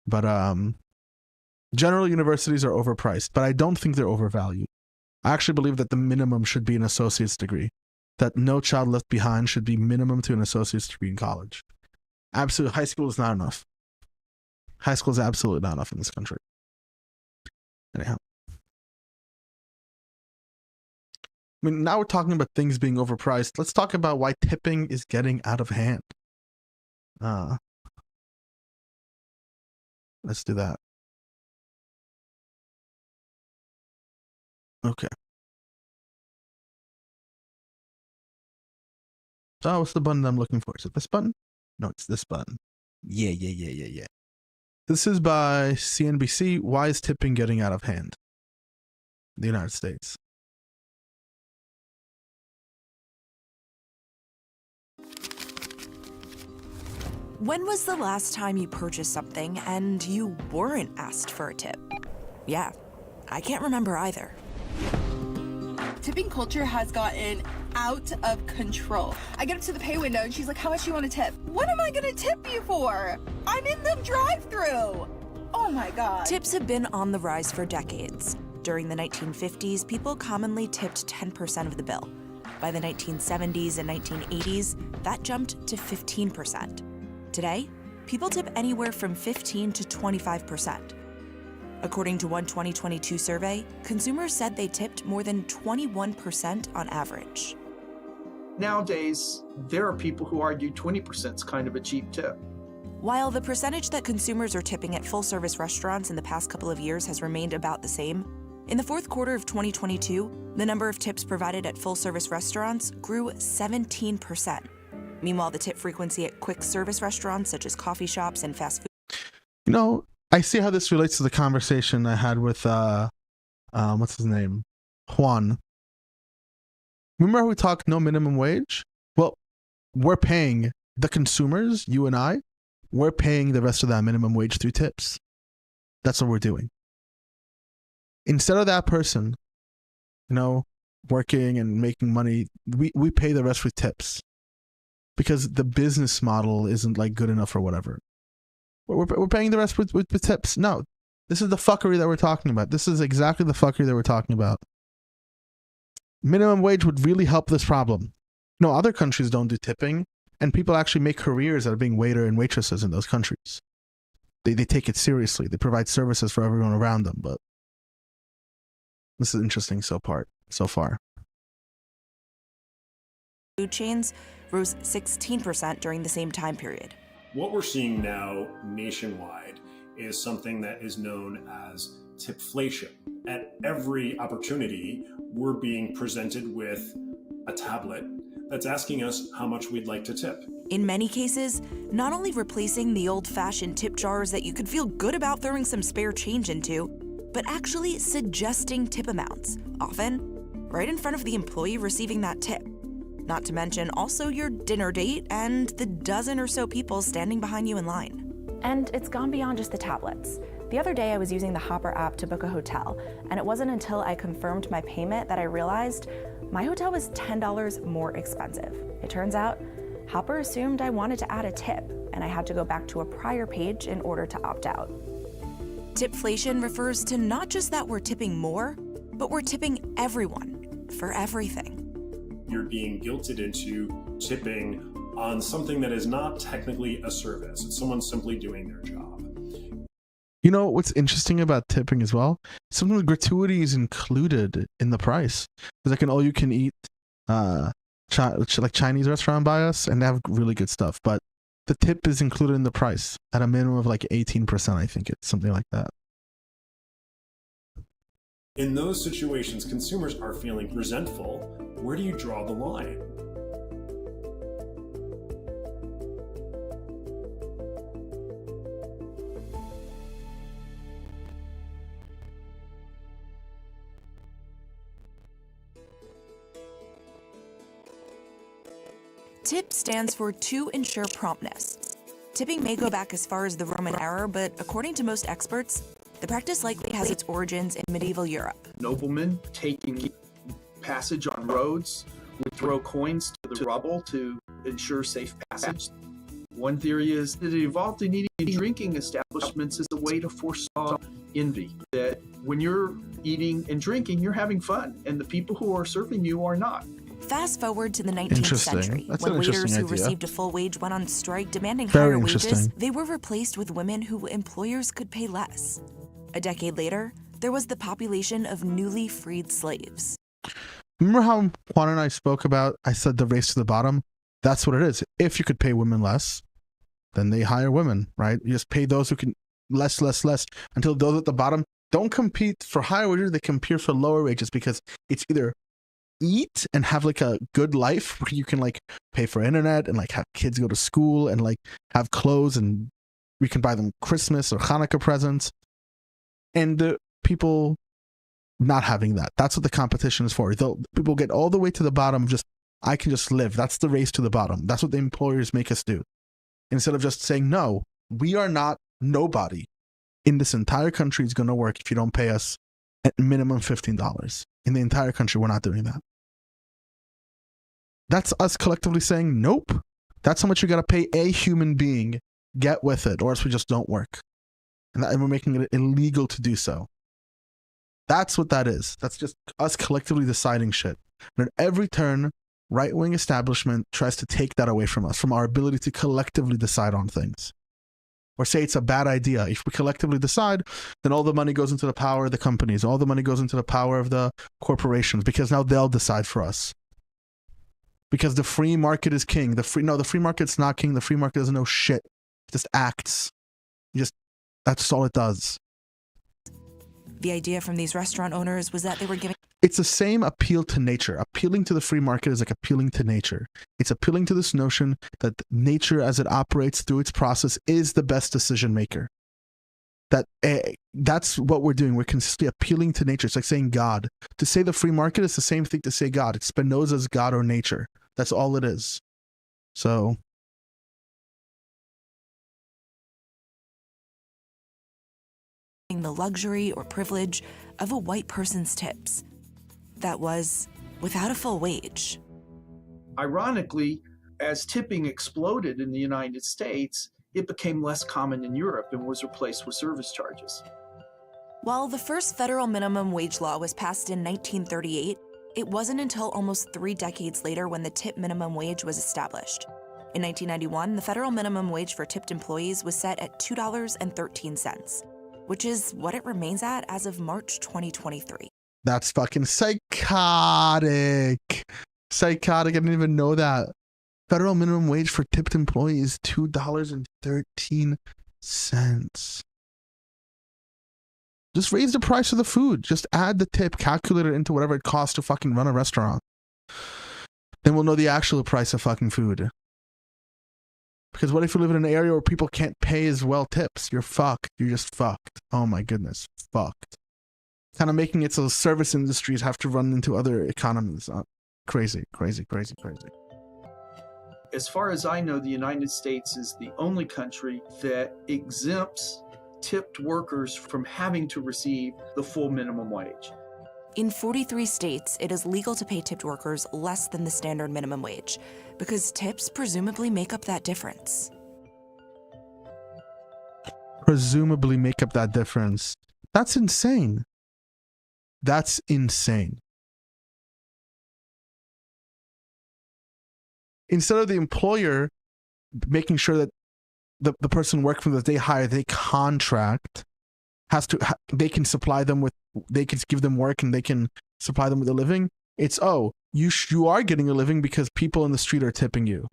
but general universities are overpriced, but I don't think they're overvalued. I actually believe that the minimum should be an associate's degree, that No Child Left Behind should be minimum to an associate's degree in college. Absolutely, high school is not enough. High school is absolutely not enough in this country. Anyhow. I mean, now we're talking about things being overpriced. Let's talk about why tipping is getting out of hand. Let's do that. Okay. So what's the button I'm looking for? Is it this button? No, it's this button. Yeah. This is by CNBC. Why is tipping getting out of hand in the United States? When was the last time you purchased something and you weren't asked for a tip? Yeah, I can't remember either. Tipping culture has gotten out of control. I get up to the pay window and she's like, how much do you want to tip? What am I going to tip you for? I'm in the drive-thru. Oh my God. Tips have been on the rise for decades. During the 1950s, people commonly tipped 10% of the bill. By the 1970s and 1980s, that jumped to 15%. Today, people tip anywhere from 15 to 25%. According to one 2022 survey, consumers said they tipped more than 21% on average. Nowadays, there are people who argue 20% is kind of a cheap tip. While the percentage that consumers are tipping at full-service restaurants in the past couple of years has remained about the same, in the fourth quarter of 2022, the number of tips provided at full-service restaurants grew 17%. Meanwhile, the tip frequency at quick-service restaurants such as coffee shops and fast food... You know, I see how this relates to the conversation I had with, what's his name? Juan. Remember how we talked no minimum wage? Well, we're paying the consumers, you and I, we're paying the rest of that minimum wage through tips. That's what we're doing. Instead of that person, you know, working and making money, we pay the rest with tips. Because the business model isn't like good enough or whatever. We're paying the rest with tips. No, this is the fuckery that we're talking about. This is exactly the fuckery that we're talking about. Minimum wage would really help this problem. No, other countries don't do tipping, and people actually make careers out of being waiter and waitresses in those countries. They take it seriously. They provide services for everyone around them, but this is interesting so far. Food chains rose 16% during the same time period. What we're seeing now nationwide is something that is known as tipflation. At every opportunity, we're being presented with a tablet that's asking us how much we'd like to tip. In many cases, not only replacing the old-fashioned tip jars that you could feel good about throwing some spare change into, but actually suggesting tip amounts, often right in front of the employee receiving that tip. Not to mention also your dinner date and the dozen or so people standing behind you in line. And it's gone beyond just the tablets. The other day I was using the Hopper app to book a hotel, and it wasn't until I confirmed my payment that I realized my hotel was $10 more expensive. It turns out Hopper assumed I wanted to add a tip, and I had to go back to a prior page in order to opt out. Tipflation refers to not just that we're tipping more, but we're tipping everyone for everything. You're being guilted into tipping on something that is not technically a service. It's someone simply doing their job. You know what's interesting about tipping as well? Sometimes gratuity is included in the price. There's like an all-you-can-eat like Chinese restaurant by us, and they have really good stuff. But the tip is included in the price at a minimum of like 18%. I think it's something like that. In those situations, consumers are feeling resentful. Where do you draw the line? TIP stands for to ensure promptness. Tipping may go back as far as the Roman era, but according to most experts, the practice likely has its origins in medieval Europe. Noblemen taking passage on roads would throw coins to the rubble to ensure safe passage. One theory is that it evolved in eating and drinking establishments as a way to forestall envy. That when you're eating and drinking, you're having fun, and the people who are serving you are not. Fast forward to the 19th century, That's when an waiters interesting who idea. received a full wage went on strike demanding Very higher wages. interesting. They were replaced with women who employers could pay less. A decade later, there was the population of newly freed slaves. Remember how Juan and I spoke about, I said the race to the bottom? That's what it is. If you could pay women less, then they hire women, right? You just pay those who can less, until those at the bottom don't compete for higher wages, they compete for lower wages, because it's either eat and have like a good life where you can like pay for internet and like have kids go to school and like have clothes and we can buy them Christmas or Hanukkah presents, and the people not having that. That's what the competition is for. People get all the way to the bottom, just I can just live. That's the race to the bottom. That's what the employers make us do. Instead of just saying, no, we are not nobody in this entire country is going to work if you don't pay us at minimum $15. In the entire country, we're not doing that. That's us collectively saying, nope, that's how much you got to pay a human being. Get with it, or else we just don't work. And we're making it illegal to do so. That's what that is. That's just us collectively deciding shit. And at every turn, right-wing establishment tries to take that away from us, from our ability to collectively decide on things. Or say it's a bad idea. If we collectively decide, then all the money goes into the power of the companies. All the money goes into the power of the corporations, because now they'll decide for us. Because the free market is king. The free market's not king. The free market doesn't know shit. It just acts. That's all it does. The idea from these restaurant owners was that they were giving... It's the same appeal to nature. Appealing to the free market is like appealing to nature. It's appealing to this notion that nature, as it operates through its process, is the best decision maker. That's what we're doing. We're consistently appealing to nature. It's like saying God. To say the free market is the same thing to say God. It's Spinoza's God or nature. That's all it is. So... the luxury or privilege of a white person's tips. That was without a full wage. Ironically, as tipping exploded in the United States, it became less common in Europe and was replaced with service charges. While the first federal minimum wage law was passed in 1938, it wasn't until almost 3 decades later when the tip minimum wage was established. In 1991, the federal minimum wage for tipped employees was set at $2.13. which is what it remains at as of March 2023. That's fucking psychotic. Psychotic. I didn't even know that. Federal minimum wage for tipped employees, $2.13. Just raise the price of the food. Just add the tip, calculate it into whatever it costs to fucking run a restaurant. Then we'll know the actual price of fucking food. Because what if you live in an area where people can't pay as well tips? You're fucked. You're just fucked. Oh my goodness. Fucked. Kind of making it so service industries have to run into other economies. Crazy. As far as I know, the United States is the only country that exempts tipped workers from having to receive the full minimum wage. In 43 states, it is legal to pay tipped workers less than the standard minimum wage, because tips presumably make up that difference. Presumably make up that difference. That's insane. That's insane. Instead of the employer making sure that the person working for them that they hire, they contract, they can supply them with, they can give them work and they can supply them with a living. It's, you are getting a living because people in the street are tipping you.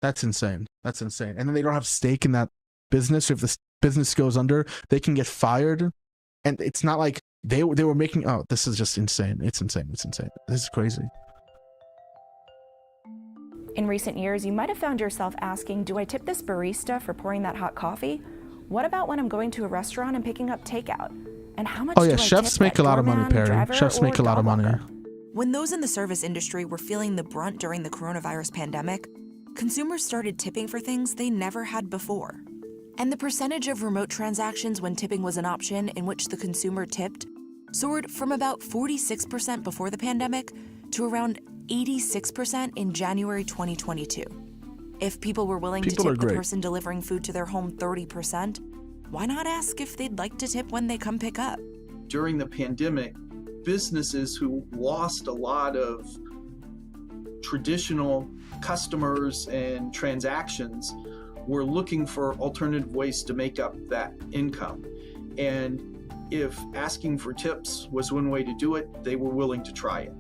That's insane. That's insane. And then they don't have stake in that business. If this business goes under, they can get fired. And it's not like they were making. Oh, this is just insane. It's insane. It's insane. This is crazy. In recent years, you might have found yourself asking, do I tip this barista for pouring that hot coffee? What about when I'm going to a restaurant and picking up takeout? And how much Oh yeah, do I chefs tip make that a lot of money, doorman, Perry. driver, Chefs make a or lot of dog money. walker? When those in the service industry were feeling the brunt during the coronavirus pandemic, consumers started tipping for things they never had before. And the percentage of remote transactions when tipping was an option in which the consumer tipped soared from about 46% before the pandemic to around 86% in January 2022. If people were willing to tip the person delivering food to their home 30%, why not ask if they'd like to tip when they come pick up? During the pandemic, businesses who lost a lot of traditional customers and transactions were looking for alternative ways to make up that income. And if asking for tips was one way to do it, they were willing to try it.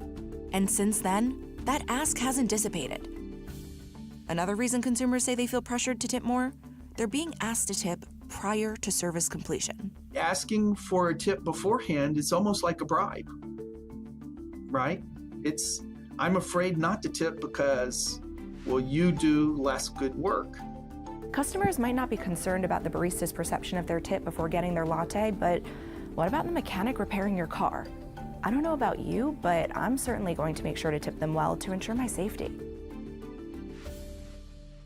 And since then, that ask hasn't dissipated. Another reason consumers say they feel pressured to tip more, they're being asked to tip prior to service completion. Asking for a tip beforehand is almost like a bribe, right? I'm afraid not to tip because, well, you do less good work. Customers might not be concerned about the barista's perception of their tip before getting their latte, but what about the mechanic repairing your car? I don't know about you, but I'm certainly going to make sure to tip them well to ensure my safety.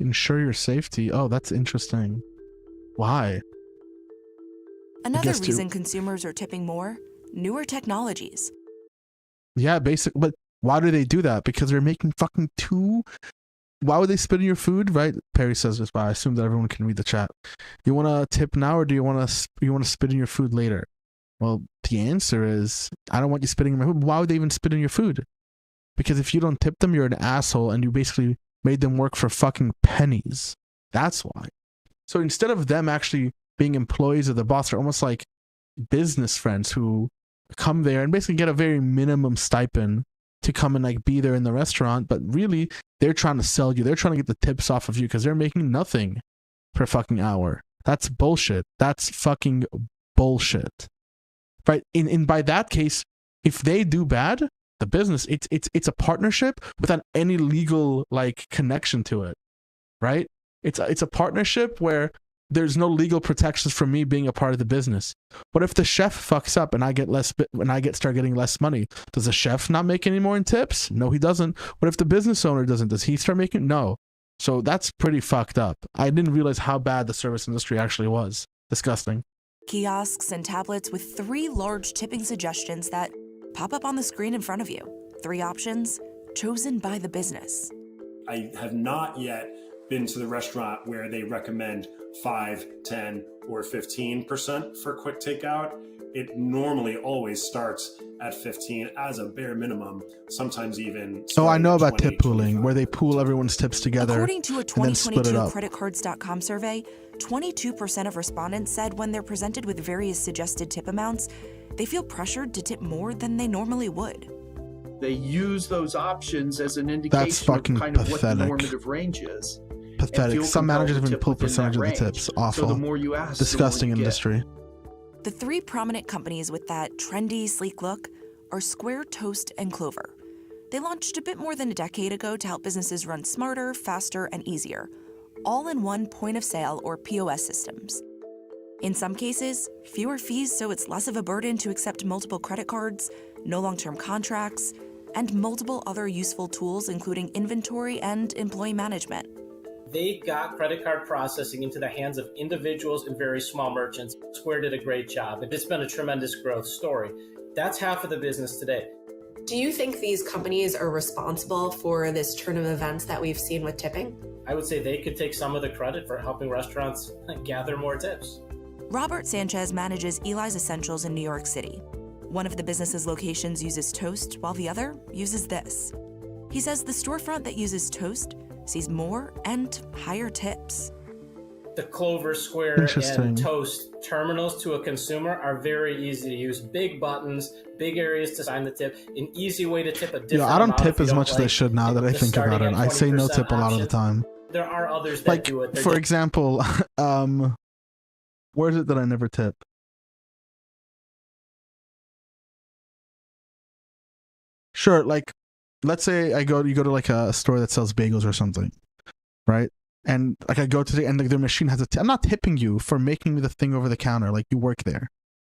Ensure your safety. Oh, that's interesting. Why? Another reason consumers are tipping more, newer technologies. Yeah, but why do they do that? Because they're making fucking why would they spit in your food, right? Perry says this, but I assume that everyone can read the chat. You want to tip now, or do you want to spit in your food later? Well, the answer is, I don't want you spitting in my food. Why would they even spit in your food? Because if you don't tip them, you're an asshole, and you basically made them work for fucking pennies. That's why. So instead of them actually being employees of the boss, they're almost like business friends who come there and basically get a very minimum stipend to come and like be there in the restaurant, but really they're trying to sell you. They're trying to get the tips off of you because they're making nothing per fucking hour. That's bullshit. That's fucking bullshit. Right? In by that case, if they do bad, the business, it's a partnership without any legal like connection to it. Right? It's a partnership where there's no legal protections for me being a part of the business. What if the chef fucks up and I start getting less money? Does the chef not make any more in tips? No, he doesn't. What if the business owner doesn't? Does he start making? No. So that's pretty fucked up. I didn't realize how bad the service industry actually was. Disgusting. Kiosks and tablets with 3 large tipping suggestions that pop up on the screen in front of you. 3 options chosen by the business. I have not yet been to the restaurant where they recommend 5, 10, or 15% for quick takeout. It normally always starts at 15 as a bare minimum, sometimes even. Oh, I know about tip pooling, where they pool everyone's tips together. According to a 2022 creditcards.com survey, 22% of respondents said when they're presented with various suggested tip amounts, they feel pressured to tip more than they normally would. They use those options as an indication of kind of what the normative range is. Pathetic. Some managers even pull percentage of the tips. Awful. So the more you ask, disgusting the more you industry. The 3 prominent companies with that trendy, sleek look are Square, Toast, and Clover. They launched a bit more than a decade ago to help businesses run smarter, faster, and easier, all in one point of sale or POS systems. In some cases, fewer fees so it's less of a burden to accept multiple credit cards, no long-term contracts, and multiple other useful tools including inventory and employee management. They got credit card processing into the hands of individuals and very small merchants. Square did a great job. It's been a tremendous growth story. That's half of the business today. Do you think these companies are responsible for this turn of events that we've seen with tipping? I would say they could take some of the credit for helping restaurants gather more tips. Robert Sanchez manages Eli's Essentials in New York City. One of the business's locations uses Toast, while the other uses this. He says the storefront that uses Toast sees more and higher tips. The Clover, Square, and Toast terminals to a consumer are very easy to use. Big buttons, big areas to sign the tip, an easy way to tip a different I don't tip as much as I should now that I think about it. I say no tip a lot of the time. There are others that Like, do it. for example, where is it that I never tip? Sure, like, let's say you go to like a store that sells bagels or something, right? And like I go to and like their machine has I'm not tipping you for making me the thing over the counter, like you work there.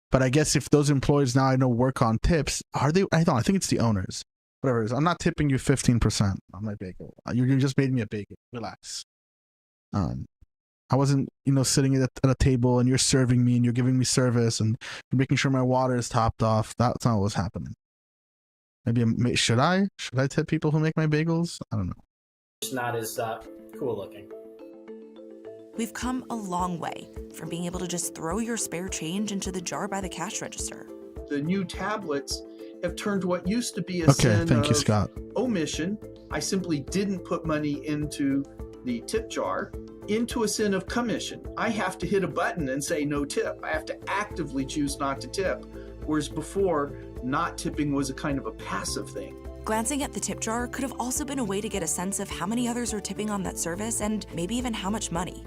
But I guess if those employees now I know work on tips, are they? I think it's the owners. Whatever it is, I'm not tipping you 15% on my bagel. You just made me a bagel. Relax. I wasn't, sitting at a table and you're serving me and you're giving me service and you're making sure my water is topped off. That's not what was happening. Maybe should I tip people who make my bagels? I don't know. It's not as cool looking. We've come a long way from being able to just throw your spare change into the jar by the cash register. The new tablets have turned what used to be a sin thank you, of Scott. omission. I simply didn't put money into the tip jar, into a sin of commission. I have to hit a button and say no tip. I have to actively choose not to tip. Whereas before, not tipping was a kind of a passive thing. Glancing at the tip jar could have also been a way to get a sense of how many others are tipping on that service and maybe even how much money.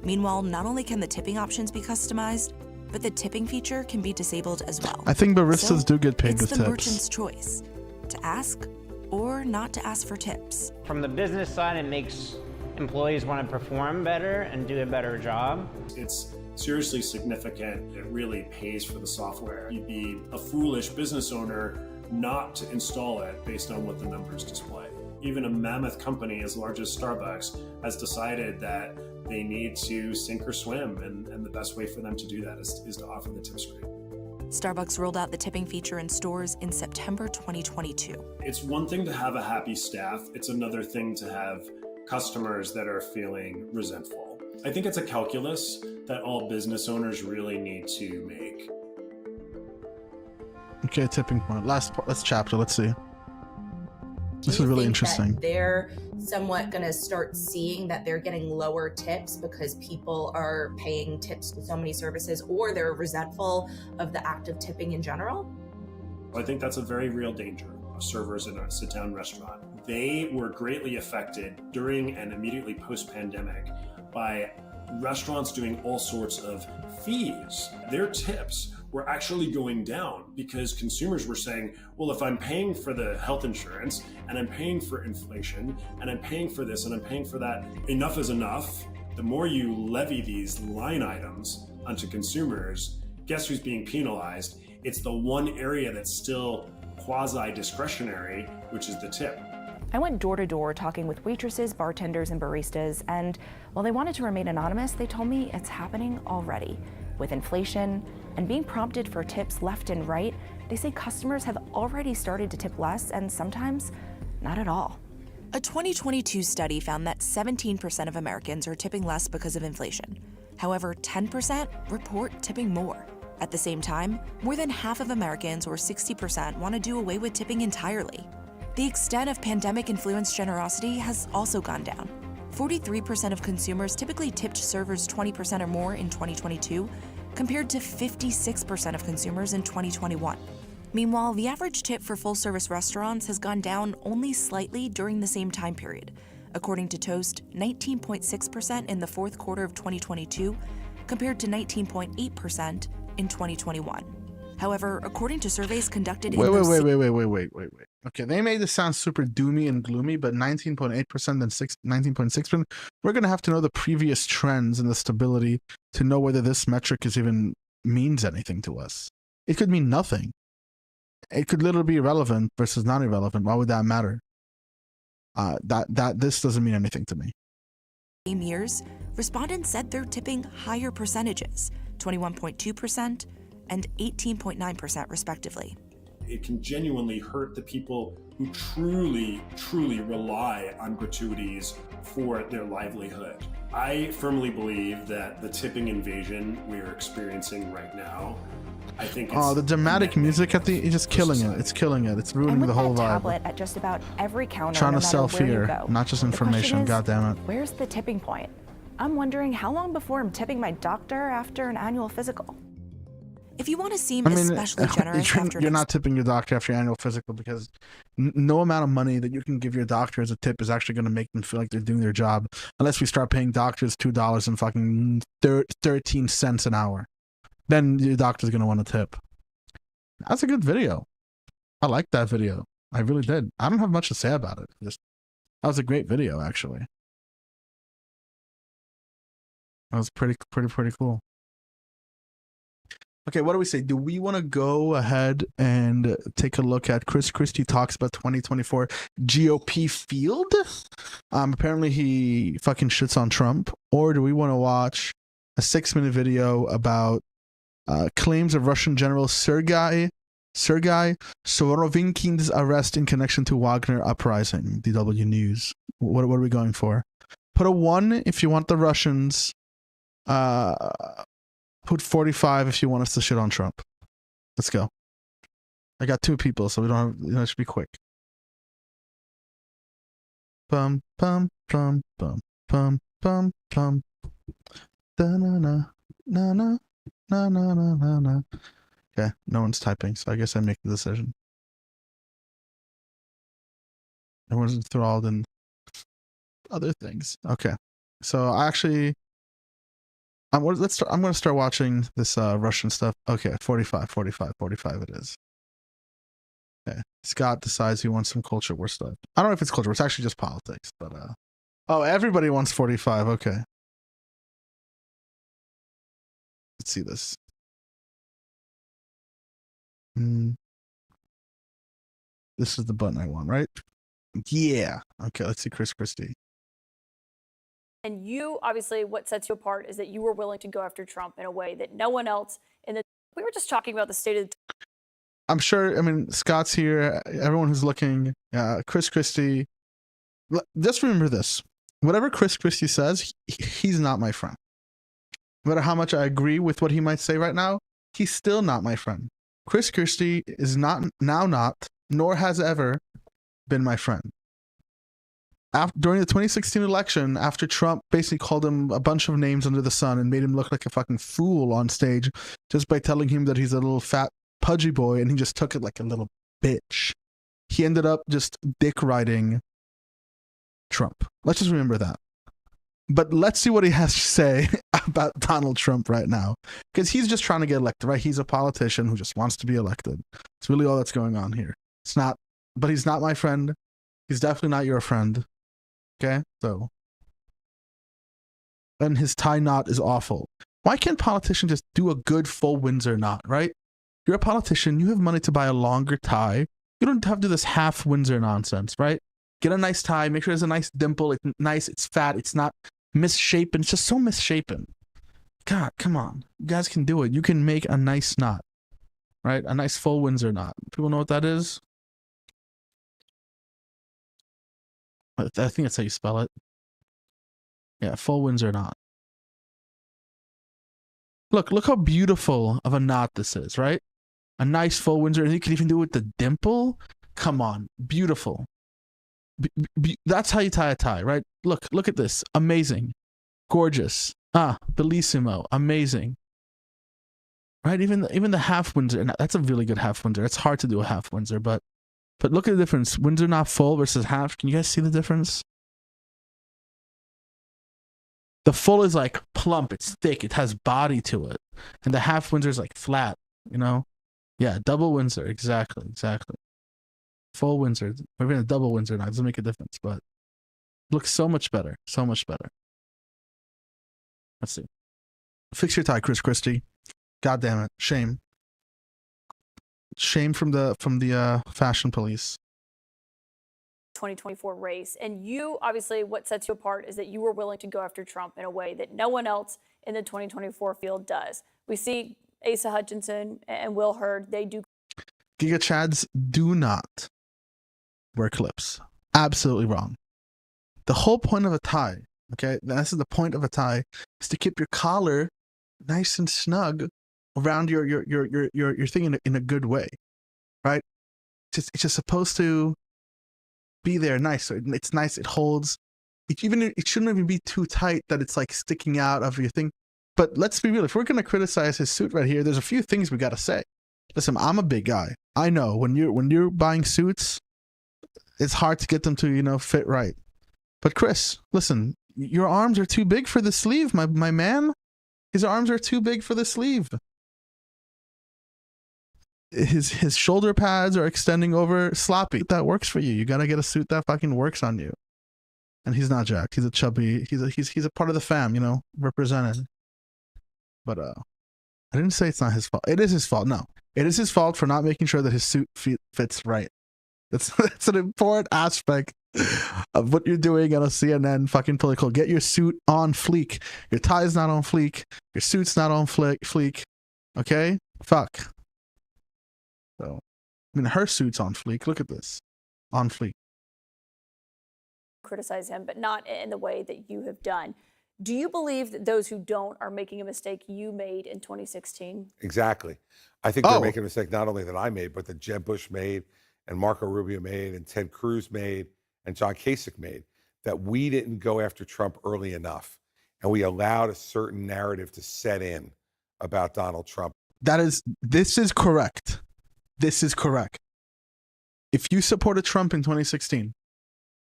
Meanwhile, not only can the tipping options be customized, but the tipping feature can be disabled as well. I think baristas do get paid with tips. It's the tips. merchant's choice to ask or not to ask for tips. From the business side, it makes employees want to perform better and do a better job. It's seriously significant. It really pays for the software. You'd be a foolish business owner not to install it based on what the numbers display. Even a mammoth company as large as Starbucks has decided that they need to sink or swim, and the best way for them to do that is to offer the tip screen. Starbucks rolled out the tipping feature in stores in September 2022. It's one thing to have a happy staff. It's another thing to have customers that are feeling resentful. I think it's a calculus that all business owners really need to make. Okay, tipping point. Last chapter. Let's see. This is really interesting. They're somewhat going to start seeing that they're getting lower tips because people are paying tips to so many services, or they're resentful of the act of tipping in general? I think that's a very real danger of servers in a sit-down restaurant. They were greatly affected during and immediately post-pandemic by restaurants doing all sorts of fees. Their tips were actually going down because consumers were saying, well, if I'm paying for the health insurance and I'm paying for inflation and I'm paying for this and I'm paying for that, enough is enough. The more you levy these line items onto consumers, guess who's being penalized? It's the one area that's still quasi-discretionary, which is the tip. I went door to door talking with waitresses, bartenders, and baristas, and while they wanted to remain anonymous, they told me it's happening already. With inflation and being prompted for tips left and right, they say customers have already started to tip less and sometimes not at all. A 2022 study found that 17% of Americans are tipping less because of inflation. However, 10% report tipping more. At the same time, more than half of Americans, or 60%, want to do away with tipping entirely. The extent of pandemic-influenced generosity has also gone down. 43% of consumers typically tipped servers 20% or more in 2022, compared to 56% of consumers in 2021. Meanwhile, the average tip for full-service restaurants has gone down only slightly during the same time period. According to Toast, 19.6% in the fourth quarter of 2022, compared to 19.8% in 2021. However, according to surveys conducted Wait. Okay, they made this sound super doomy and gloomy, but 19.8% and 19.6%. We're gonna have to know the previous trends and the stability to know whether this metric is even means anything to us. It could mean nothing. It could literally be irrelevant versus not irrelevant. Why would that matter? This doesn't mean anything to me. Same years, respondents said they're tipping higher percentages, 21.2% and 18.9% respectively. It can genuinely hurt the people who truly rely on gratuities for their livelihood. I firmly believe that the tipping invasion we're experiencing right now, I think it's the dramatic music at it's just killing it. It's killing it. It's ruining the whole vibe. Tablet at just about every counter, Trying no to sell matter where you fear, go. not just The question information. is, God damn it. Where's the tipping point? I'm wondering how long before I'm tipping my doctor after an annual physical. If you want to seem I mean, especially generous after an you're not tipping your doctor after your annual physical because no amount of money that you can give your doctor as a tip is actually going to make them feel like they're doing their job, unless we start paying doctors $2 and fucking 13 cents an hour. Then your doctor's going to want to tip. That's a good video. I like that video. I really did. I don't have much to say about it. Just that was a great video, actually. That was pretty cool. Okay, what do we say? Do we want to go ahead and take a look at Chris Christie talks about 2024 GOP field? Apparently he fucking shits on Trump. Or do we want to watch a 6-minute video about claims of Russian General Sergei Sorovinkin's arrest in connection to Wagner uprising? DW News. What are we going for? Put a 1 if you want the Russians. Put 45 if you want us to shit on Trump. Let's go. I got 2 people, so we don't have, it should be quick. Bum bum bum bum bum bum bum. Da na na na na na na na na. Okay, no one's typing, so I guess I make the decision. Everyone's enthralled in other things. Okay, so I actually. I'm going to start watching this Russian stuff. Okay, 45 it is. Okay, Scott decides he wants some culture war stuff. I don't know if it's culture war, it's actually just politics, but oh, everybody wants 45. Okay. Let's see this. This is the button I want, right? Yeah. Okay, let's see Chris Christie. And you, obviously, what sets you apart is that you were willing to go after Trump in a way that no one else in the. We were just talking about the state of. I'm sure. I mean, Scott's here. Everyone who's looking, Chris Christie. Just remember this: whatever Chris Christie says, he's not my friend. No matter how much I agree with what he might say right now, he's still not my friend. Chris Christie is not, nor has ever been my friend. During the 2016 election, after Trump basically called him a bunch of names under the sun and made him look like a fucking fool on stage just by telling him that he's a little fat pudgy boy, and he just took it like a little bitch. He ended up just dick riding Trump. Let's just remember that. But let's see what he has to say about Donald Trump right now, because he's just trying to get elected, right? He's a politician who just wants to be elected. It's really all that's going on here. It's not, but he's not my friend. He's definitely not your friend. Okay, so. And his tie knot is awful. Why can't politicians just do a good full Windsor knot, right? You're a politician, you have money to buy a longer tie. You don't have to do this half Windsor nonsense, right? Get a nice tie, make sure there's a nice dimple, it's nice, it's fat, it's not misshapen. It's just so misshapen. God, come on. You guys can do it. You can make a nice knot, right? A nice full Windsor knot. People know what that is? I think that's how you spell it. Yeah, full Windsor knot. Look how beautiful of a knot this is, right? A nice full Windsor, and you can even do it with the dimple. Come on, beautiful. That's how you tie a tie, right? Look at this. Amazing. Gorgeous. Bellissimo. Amazing. Right? Even the half Windsor, that's a really good half Windsor. It's hard to do a half Windsor, but look at the difference. Windsor knot full versus half. Can you guys see the difference? The full is like plump, it's thick, it has body to it. And the half Windsor is like flat, you know? Yeah, double Windsor, exactly. Full Windsor, or even a double Windsor knot, doesn't make a difference, but it looks so much better, so much better. Let's see. Fix your tie, Chris Christie. God damn it, shame. Shame from the fashion police. 2024 race. And you, obviously, what sets you apart is that you were willing to go after Trump in a way that no one else in the 2024 field does. We see Asa Hutchinson and Will Hurd, they do. Giga Chads do not wear clips. Absolutely wrong. The whole point of a tie, okay, this is the point of a tie, is to keep your collar nice and snug around your thing in a good way, right? It's just supposed to be there nice. So it's nice, it holds. It shouldn't even be too tight that it's like sticking out of your thing, But let's be real. If we're going to criticize his suit right here, there's a few things we got to say. Listen, I'm a big guy. I know when you're buying suits, it's hard to get them to, fit right. But Chris, listen, your arms are too big for the sleeve, my man. His arms are too big for the sleeve. His shoulder pads are extending over. Sloppy. That works for you. You got to get a suit that fucking works on you. And he's not jacked. He's a chubby. He's a part of the fam, represented. But I didn't say it's not his fault. It is his fault. No, it is his fault for not making sure that his suit fits right. That's an important aspect of what you're doing on a CNN fucking political. Get your suit on fleek. Your tie's not on fleek. Your suit's not on fleek. Okay? Fuck. So, her suit's on fleek. Look at this. On fleek. Criticize him, but not in the way that you have done. Do you believe that those who don't are making a mistake you made in 2016? Exactly. I think they're making a mistake not only that I made, but that Jeb Bush made, and Marco Rubio made, and Ted Cruz made, and John Kasich made, that we didn't go after Trump early enough, and we allowed a certain narrative to set in about Donald Trump. This is correct. This is correct. If you supported Trump in 2016,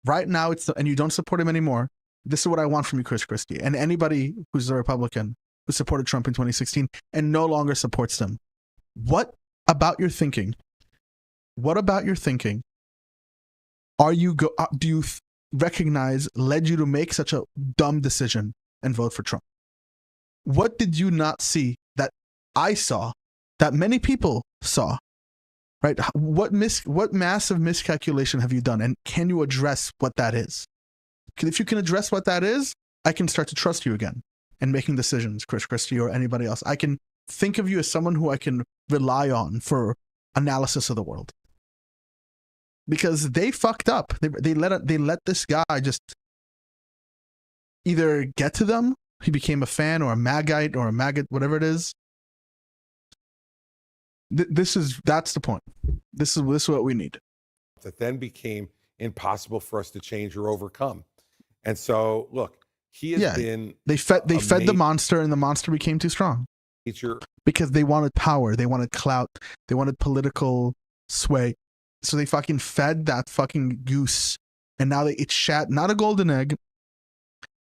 right now and you don't support him anymore, this is what I want from you, Chris Christie, and anybody who's a Republican who supported Trump in 2016 and no longer supports them. What about your thinking? What about your thinking? Do you recognize led you to make such a dumb decision and vote for Trump? What did you not see that I saw, that many people saw? Right? What massive miscalculation have you done, and can you address what that is? If you can address what that is, I can start to trust you again in making decisions, Chris Christie or anybody else. I can think of you as someone who I can rely on for analysis of the world. Because they fucked up. They let this guy just either get to them. He became a fan or a magite or a maggot, whatever it is. That's the point. This is what we need. That then became impossible for us to change or overcome. And so, look, he has been. They fed the monster, and the monster became too strong. Because they wanted power, they wanted clout, they wanted political sway. So they fucking fed that fucking goose, and now it shat not a golden egg.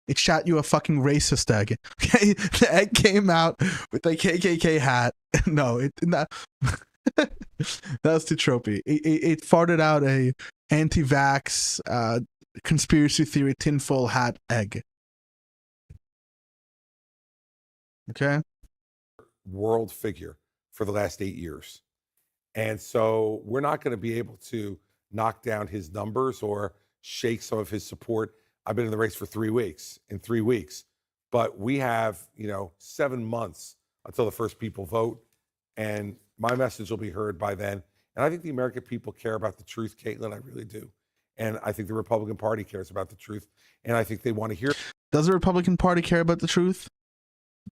It shat you a fucking racist egg. Okay, the egg came out with a KKK hat. No, that was too tropey. It farted out a anti-vax conspiracy theory tinfoil hat egg. Okay. World figure for the last 8 years. And so we're not going to be able to knock down his numbers or shake some of his support. I've been in the race for 3 weeks, but we have, 7 months until the first people vote, and my message will be heard by then. And I think the American people care about the truth, Caitlin. I really do. And I think the Republican Party cares about the truth. And I think they want to hear. Does the Republican Party care about the truth?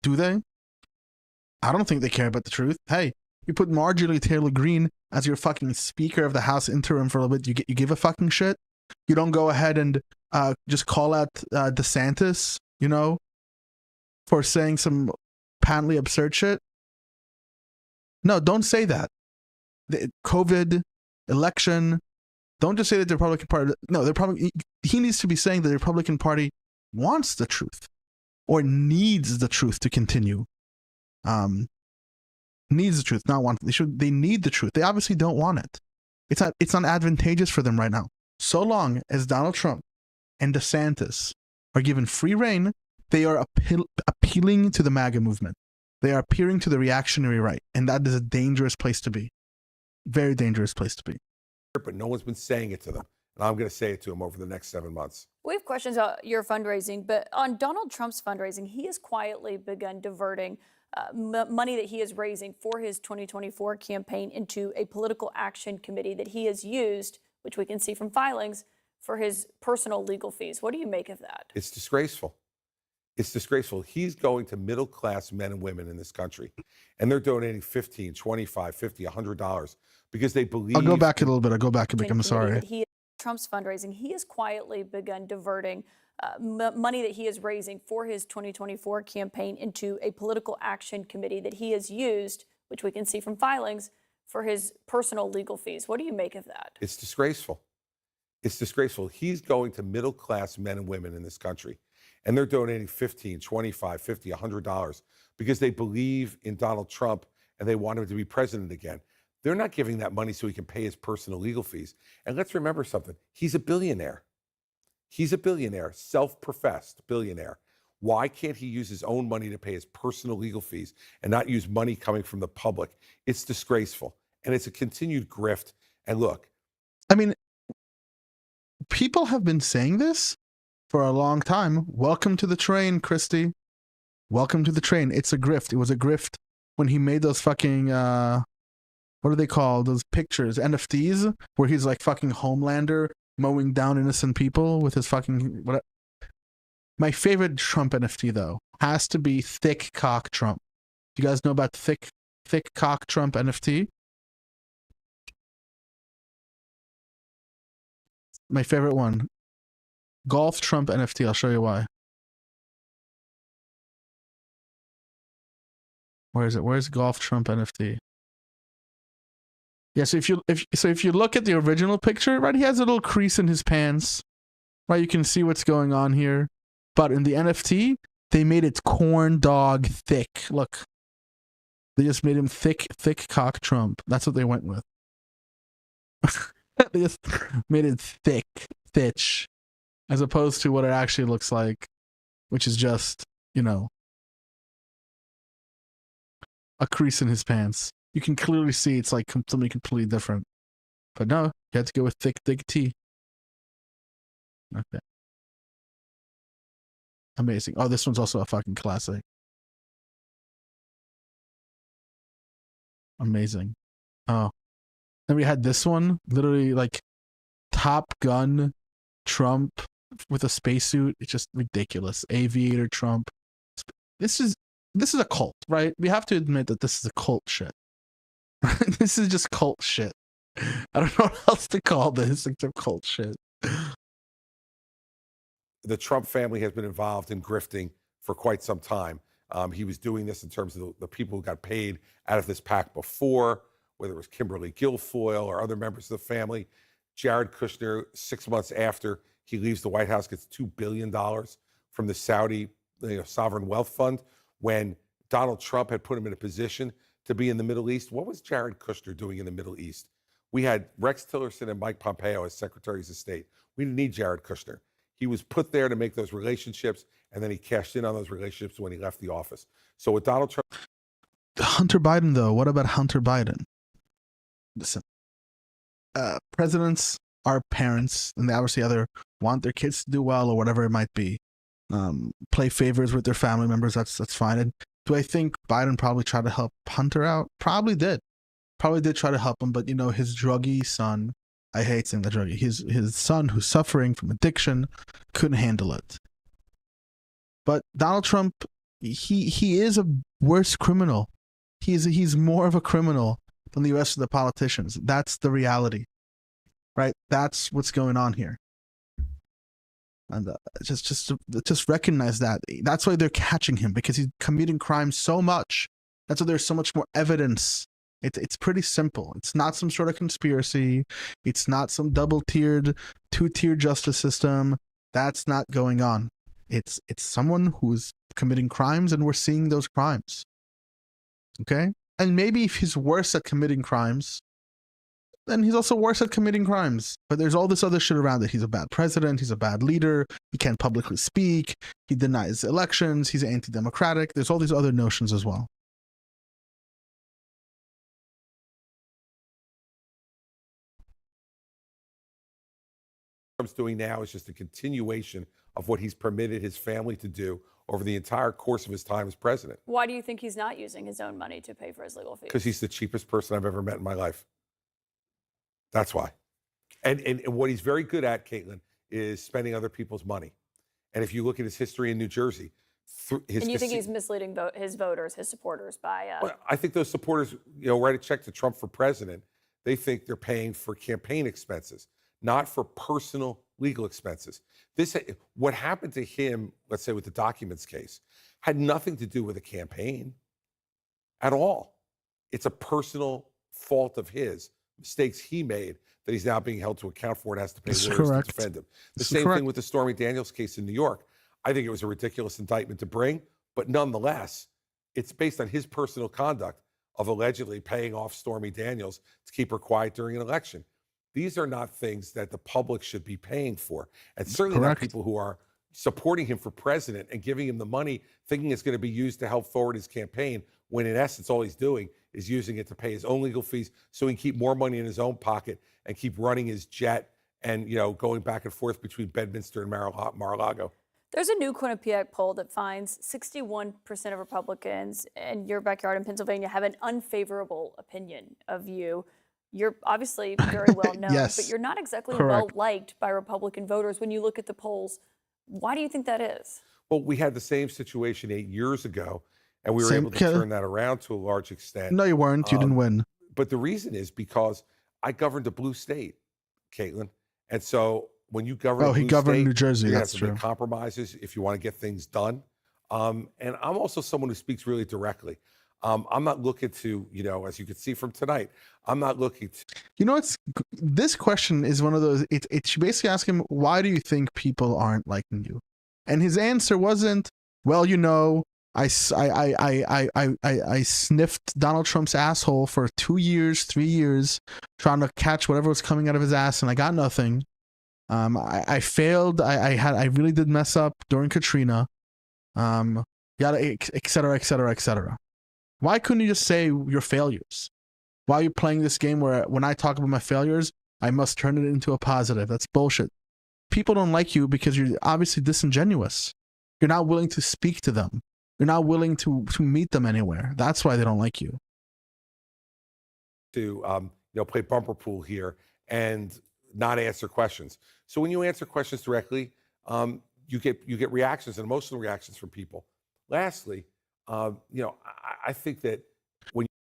Do they? I don't think they care about the truth. Hey, you put Marjorie Taylor Greene as your fucking Speaker of the House interim for a little bit. You give a fucking shit? You don't go ahead and just call out DeSantis, for saying some patently absurd shit? No, don't say that. The COVID, election, don't just say that the Republican Party. No, he needs to be saying that the Republican Party wants the truth or needs the truth to continue. Needs the truth, not want. They need the truth. They obviously don't want it. It's not advantageous for them right now. So long as Donald Trump and DeSantis are given free reign, they are appealing to the MAGA movement. They are appealing to the reactionary right, and that is a dangerous place to be. Very dangerous place to be. But no one's been saying it to them, and I'm going to say it to them over the next 7 months. We have questions about your fundraising, but on Donald Trump's fundraising, he has quietly begun diverting money that he is raising for his 2024 campaign into a political action committee that he has used, which we can see from filings, for his personal legal fees. What do you make of that? It's disgraceful. It's disgraceful. He's going to middle-class men and women in this country, and they're donating $15, $25, $50, $100 because they believe. I'll go back a little bit. I'm sorry. Trump's fundraising, he has quietly begun diverting money that he is raising for his 2024 campaign into a political action committee that he has used, which we can see from filings, for his personal legal fees. What do you make of that? It's disgraceful. It's disgraceful. He's going to middle-class men and women in this country, and they're donating $15, $25, $50, $100 because they believe in Donald Trump and they want him to be president again. They're not giving that money so he can pay his personal legal fees. And let's remember something. He's a billionaire. He's a billionaire, self-professed billionaire. Why can't he use his own money to pay his personal legal fees and not use money coming from the public? It's disgraceful. And it's a continued grift. And look, I mean, people have been saying this for a long time. Welcome to the train, Christy. Welcome to the train. It's a grift. It was a grift when he made those fucking, what are they called? Those pictures, NFTs, where he's like fucking Homelander mowing down innocent people with his fucking, what? My favorite Trump NFT, though, has to be Thick Cock Trump. Do you guys know about Thick Cock Trump NFT? My favorite one. Golf Trump NFT. I'll show you why. Where is it? Where's Golf Trump NFT? Yeah, so if you look at the original picture, right, he has a little crease in his pants. Right, you can see what's going on here. But in the NFT, they made it corn dog thick. Look. They just made him thick cock Trump. That's what they went with. They just made it thitch, as opposed to what it actually looks like, which is just, you know, a crease in his pants. You can clearly see it's like something completely different. But no, you had to go with thick T. Okay. Amazing. Oh, this one's also a fucking classic. Amazing. Oh. Then we had this one, literally like Top Gun Trump with a spacesuit. It's just ridiculous. Aviator Trump. This is a cult, right? We have to admit that this is a cult shit. This is just cult shit. I don't know what else to call this except cult shit. The Trump family has been involved in grifting for quite some time. He was doing this in terms of the people who got paid out of this PAC before, whether it was Kimberly Guilfoyle or other members of the family. Jared Kushner, 6 months after he leaves the White House, gets $2 billion from the Saudi sovereign wealth fund. When Donald Trump had put him in a position to be in the Middle East, what was Jared Kushner doing in the Middle East? We had Rex Tillerson and Mike Pompeo as secretaries of state. We didn't need Jared Kushner. He was put there to make those relationships, and then he cashed in on those relationships when he left the office. So with Donald Trump... Hunter Biden, though, what about Hunter Biden? Listen, presidents are parents, and they obviously either want their kids to do well or whatever it might be. Play favors with their family members, that's fine. And do I think Biden probably tried to help Hunter out? Probably did try to help him, but his druggy son, I hate saying the druggy, his son who's suffering from addiction couldn't handle it. But Donald Trump, he is a worse criminal. He's more of a criminal than the rest of the politicians. That's the reality, right? That's what's going on here. And just recognize that. That's why they're catching him, because he's committing crimes so much. That's why there's so much more evidence. It's pretty simple. It's not some sort of conspiracy. It's not some double-tiered, two-tier justice system. That's not going on. It's someone who's committing crimes, and we're seeing those crimes. Okay? And maybe if he's worse at committing crimes, then he's also worse at committing crimes. But there's all this other shit around it. He's a bad president. He's a bad leader. He can't publicly speak. He denies elections. He's anti-democratic. There's all these other notions as well. Trump's doing now is just a continuation of what he's permitted his family to do over the entire course of his time as president. Why do you think he's not using his own money to pay for his legal fees? Because he's the cheapest person I've ever met in my life. That's why. And what he's very good at, Caitlin, is spending other people's money. And if you look at his history in New Jersey, and you think he's misleading his voters, his supporters by... Well, I think those supporters, write a check to Trump for president. They think they're paying for campaign expenses, not for personal legal expenses. What happened to him, let's say with the documents case, had nothing to do with a campaign at all. It's a personal fault of his, mistakes he made that he's now being held to account for and has to pay lawyers to defend him. The same thing with the Stormy Daniels case in New York. I think it was a ridiculous indictment to bring, but nonetheless, it's based on his personal conduct of allegedly paying off Stormy Daniels to keep her quiet during an election. These are not things that the public should be paying for. And certainly not people who are supporting him for president and giving him the money, thinking it's going to be used to help forward his campaign, when in essence, all he's doing is using it to pay his own legal fees so he can keep more money in his own pocket and keep running his jet and, going back and forth between Bedminster and Mar-a-Lago. There's a new Quinnipiac poll that finds 61% of Republicans in your backyard in Pennsylvania have an unfavorable opinion of you. You're obviously very well known, but you're not exactly well liked by Republican voters when you look at the polls. Why do you think that is? Well, we had the same situation 8 years ago, and we were able to turn that around to a large extent. No, you weren't. You didn't win. But the reason is because I governed a blue state, Caitlin. And so when you govern a blue he governed state, New Jersey. you That's have to true. make compromises if you want to get things done. And I'm also someone who speaks really directly. I'm not looking to, as you can see from tonight, I'm not looking to. This question is one of those, it's basically asking him, why do you think people aren't liking you? And his answer wasn't, well, I sniffed Donald Trump's asshole for 2 years, 3 years, trying to catch whatever was coming out of his ass, and I got nothing. I failed. I really did mess up during Katrina. Yada, et cetera, et cetera, et cetera. Why couldn't you just say your failures? Why are you playing this game where when I talk about my failures, I must turn it into a positive? That's bullshit. People don't like you because you're obviously disingenuous. You're not willing to speak to them. You're not willing to meet them anywhere. That's why they don't like you. To play bumper pool here and not answer questions. So when you answer questions directly, you get reactions and emotional reactions from people. Lastly, I think that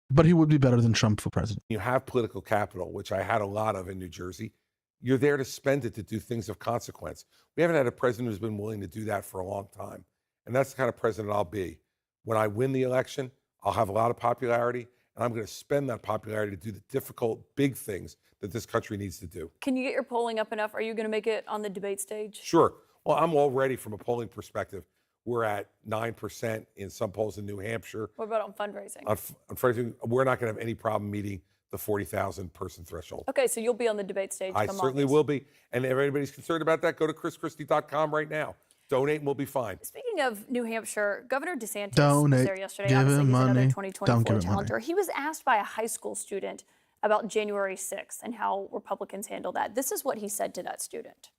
but he would be better than Trump for president. You have political capital, which I had a lot of in New Jersey. You're there to spend it to do things of consequence. We haven't had a president who's been willing to do that for a long time. And that's the kind of president I'll be. When I win the election, I'll have a lot of popularity, and I'm going to spend that popularity to do the difficult, big things that this country needs to do. Can you get your polling up enough? Are you going to make it on the debate stage? Sure. Well, I'm already, from a polling perspective, we're at 9% in some polls in New Hampshire. What about on fundraising? On fundraising, we're not going to have any problem meeting the 40,000 person threshold. Okay, so you'll be on the debate stage. I certainly will be. And if anybody's concerned about that, go to chrischristie.com right now. Donate and we'll be fine. Speaking of New Hampshire, Governor DeSantis Donate, was there yesterday. give Obviously, him he's money. another Don't 2024 give him challenger. money. He was asked by a high school student about January 6th and how Republicans handle that. This is what he said to that student.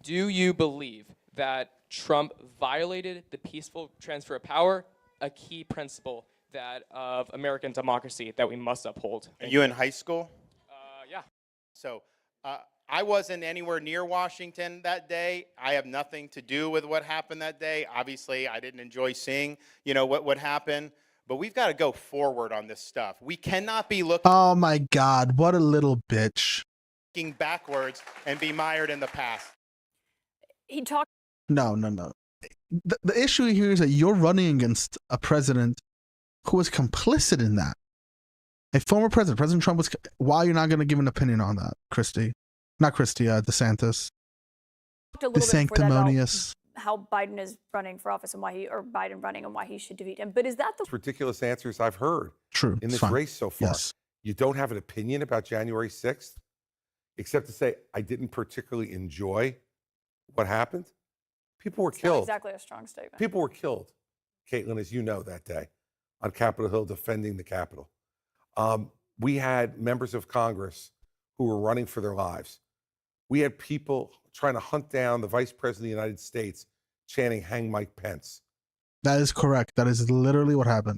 Do you believe that Trump violated the peaceful transfer of power, a key principle of American democracy that we must uphold? Are you in high school? Yeah. So I wasn't anywhere near Washington that day. I have nothing to do with what happened that day. Obviously, I didn't enjoy seeing, what happened. But we've got to go forward on this stuff. We cannot be looking Oh my God, what a little bitch. backwards and be mired in the past. He talked. No. The issue here is that you're running against a president who was complicit in that. A former president, President Trump was. Why you're not going to give an opinion on that, Christie? Not Christie, DeSantis. The sanctimonious. How Biden is running for office and Biden running and why he should defeat him. But is that the Ridiculous answers I've heard True, in this fine. race so far. Yes. You don't have an opinion about January 6th, except to say, I didn't particularly enjoy what happened. People were It's not killed. exactly a strong statement. People were killed, Caitlin, as you know, that day on Capitol Hill defending the Capitol. We had members of Congress who were running for their lives. We had people trying to hunt down the Vice President of the United States chanting, "Hang Mike Pence." That is correct. That is literally what happened.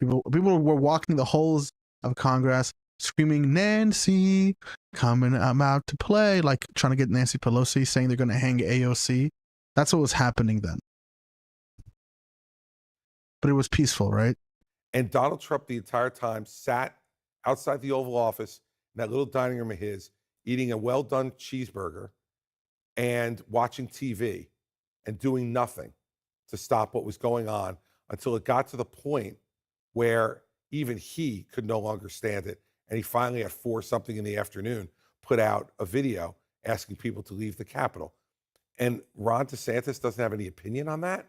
People were walking the halls of Congress screaming, "Nancy, coming, I'm out to play," like trying to get Nancy Pelosi, saying they're going to hang AOC. That's what was happening then. But it was peaceful, right? And Donald Trump the entire time sat outside the Oval Office in that little dining room of his, eating a well-done cheeseburger and watching TV and doing nothing to stop what was going on until it got to the point where even he could no longer stand it. And he finally, at 4 something in the afternoon, put out a video asking people to leave the Capitol. And Ron DeSantis doesn't have any opinion on that.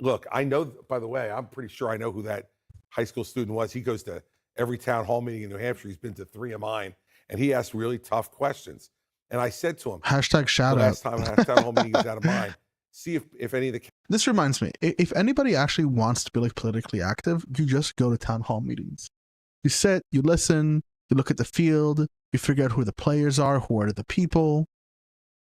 Look, I know, by the way, I'm pretty sure I know who that high school student was. He goes to every town hall meeting in New Hampshire. He's been to 3 of mine, and he asked really tough questions. And I said to him, hashtag shout the out. last time I had a town hall meeting is out of mine. See if any of the... This reminds me, if anybody actually wants to be like politically active, you just go to town hall meetings. You sit, you listen, you look at the field, you figure out who the players are, who are the people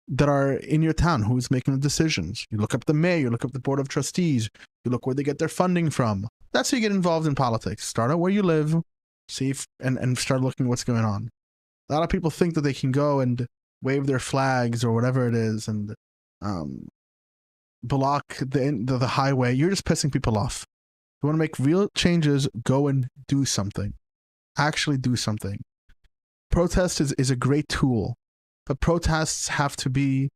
that are in your town, who is making the decisions. You look up the mayor, you look up the board of trustees, you look where they get their funding from. That's how you get involved in politics. Start out where you live, see if, and start looking what's going on. A lot of people think that they can go and wave their flags or whatever it is and block the highway. You're just pissing people off. You want to make real changes, go and do something. Actually do something. Protest is a great tool, but protests have to be,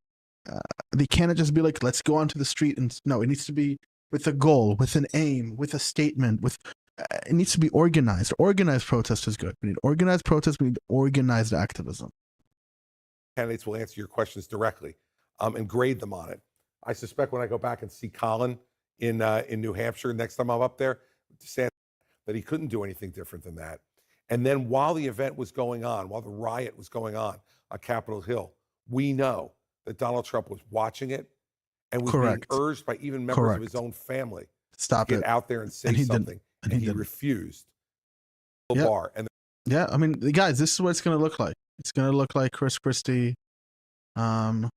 they can't just be like, let's go onto the street. And no, it needs to be with a goal, with an aim, with a statement, with, it needs to be organized. Organized protest is good. We need organized protest. We need organized activism. Candidates will answer your questions directly and grade them on it. I suspect when I go back and see Colin in New Hampshire next time I'm up there, DeSantis, that he couldn't do anything different than that. And then while the event was going on, while the riot was going on Capitol Hill, we know that Donald Trump was watching it and was being urged by even members of his own family to get out there and say something. And he refused. Bar. And yeah, I mean, guys, this is what it's going to look like. It's going to look like Chris Christie and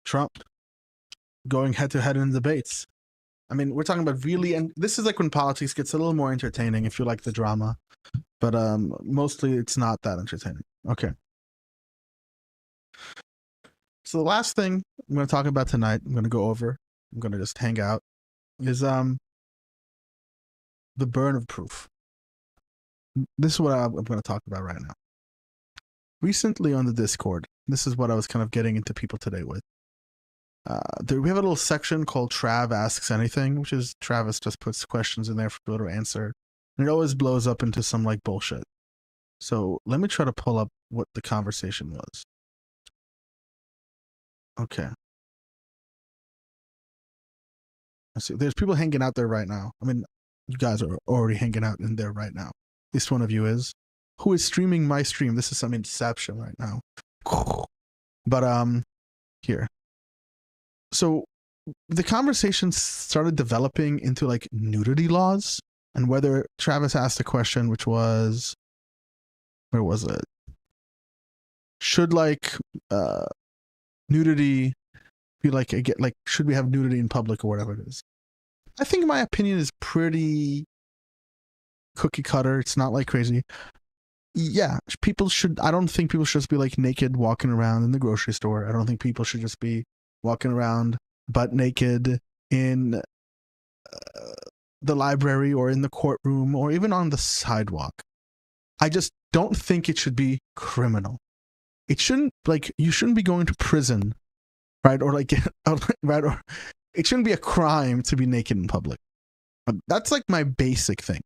Trump going head-to-head in debates. I mean, we're talking about really, and this is like when politics gets a little more entertaining if you like the drama, but mostly it's not that entertaining. Okay. So the last thing I'm going to talk about tonight, I'm going to go over, I'm going to just hang out, is the burn of proof. This is what I'm going to talk about right now. Recently on the Discord, this is what I was kind of getting into people today with. We have a little section called Trav Asks Anything, which is Travis just puts questions in there for people to answer. And it always blows up into some like bullshit. So let me try to pull up what the conversation was. Okay. Let's see. There's people hanging out there right now. I mean, you guys are already hanging out in there right now. At least one of you is. Who is streaming my stream? This is some inception right now. But here. So the conversation started developing into like nudity laws and whether Travis asked a question, which was, where was it? Should like nudity be like, should we have nudity in public or whatever it is? I think my opinion is pretty cookie cutter. It's not like crazy. Yeah, people should, I don't think people should just be like naked walking around in the grocery store. I don't think people should just be walking around butt naked in the library or in the courtroom or even on the sidewalk. I just don't think it should be criminal. It shouldn't, like, you shouldn't be going to prison, right? Or like, right? Or it shouldn't be a crime to be naked in public. That's like my basic thing.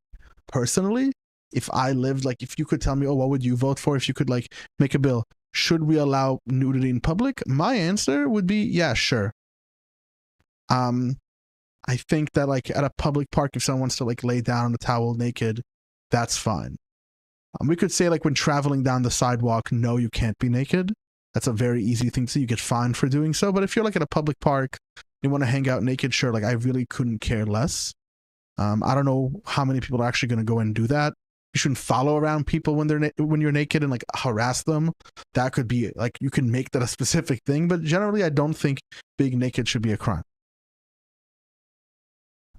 Personally, if I lived, like, if you could tell me, oh, what would you vote for if you could like make a bill? Should we allow nudity in public? My answer would be, yeah, sure. I think that like at a public park, if someone wants to like lay down on a towel naked, that's fine. We could say like when traveling down the sidewalk, no, you can't be naked. That's a very easy thing to do. You get fined for doing so. But if you're like at a public park, you want to hang out naked, sure. Like I really couldn't care less. I don't know how many people are actually going to go and do that. You shouldn't follow around people when you're naked and like harass them. That could be like, you can make that a specific thing, but generally I don't think being naked should be a crime.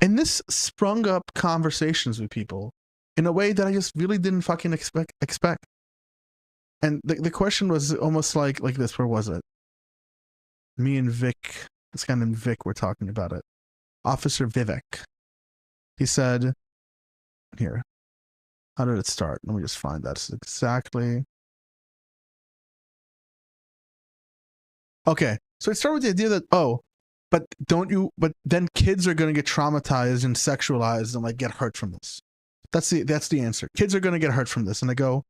And this sprung up conversations with people in a way that I just really didn't fucking expect. And the question was almost like this. Where was it? Me and Vic, this guy named Vic, were talking about it. Officer Vivek. He said, here, How did it start? Let me just find that. It's exactly. Okay, so it started with the idea that, but then kids are going to get traumatized and sexualized and like get hurt from this. That's the answer. Kids are going to get hurt from this. And I go,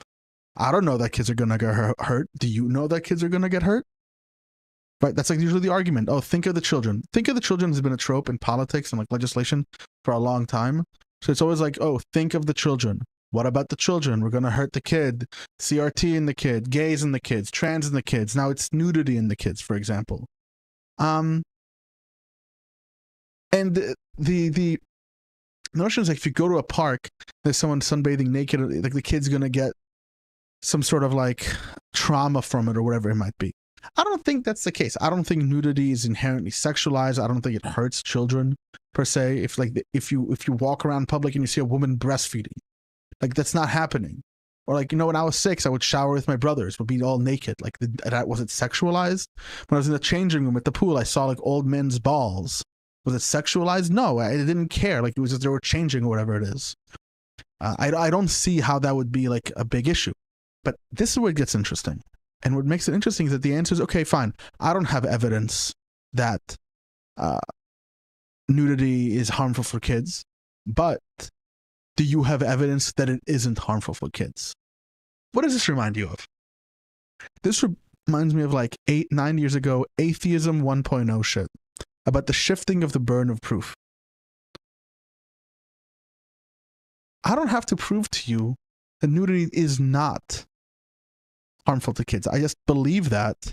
I don't know that kids are going to get hurt. Do you know that kids are going to get hurt? Right, that's like usually the argument. Oh, think of the children. Think of the children has been a trope in politics and like legislation for a long time. So it's always like, oh, think of the children. What about the children? We're going to hurt the kid. CRT in the kid, gays in the kids, trans in the kids. Now it's nudity in the kids, for example. And the notion is like if you go to a park, there's someone sunbathing naked, like the kid's going to get some sort of like trauma from it or whatever it might be. I don't think that's the case. I don't think nudity is inherently sexualized. I don't think it hurts children per se. If you walk around public and you see a woman breastfeeding, like that's not happening. Or like, when I was 6, I would shower with my brothers, would be all naked. Like, was it sexualized? When I was in the changing room at the pool, I saw like old men's balls. Was it sexualized? No, I didn't care. Like it was just they were changing or whatever it is. I don't see how that would be like a big issue. But this is where it gets interesting. And what makes it interesting is that the answer is, okay, fine. I don't have evidence that nudity is harmful for kids, but do you have evidence that it isn't harmful for kids? What does this remind you of? This reminds me of like 8-9 years ago, atheism 1.0 shit about the shifting of the burden of proof. I don't have to prove to you that nudity is not harmful to kids. I just believe that,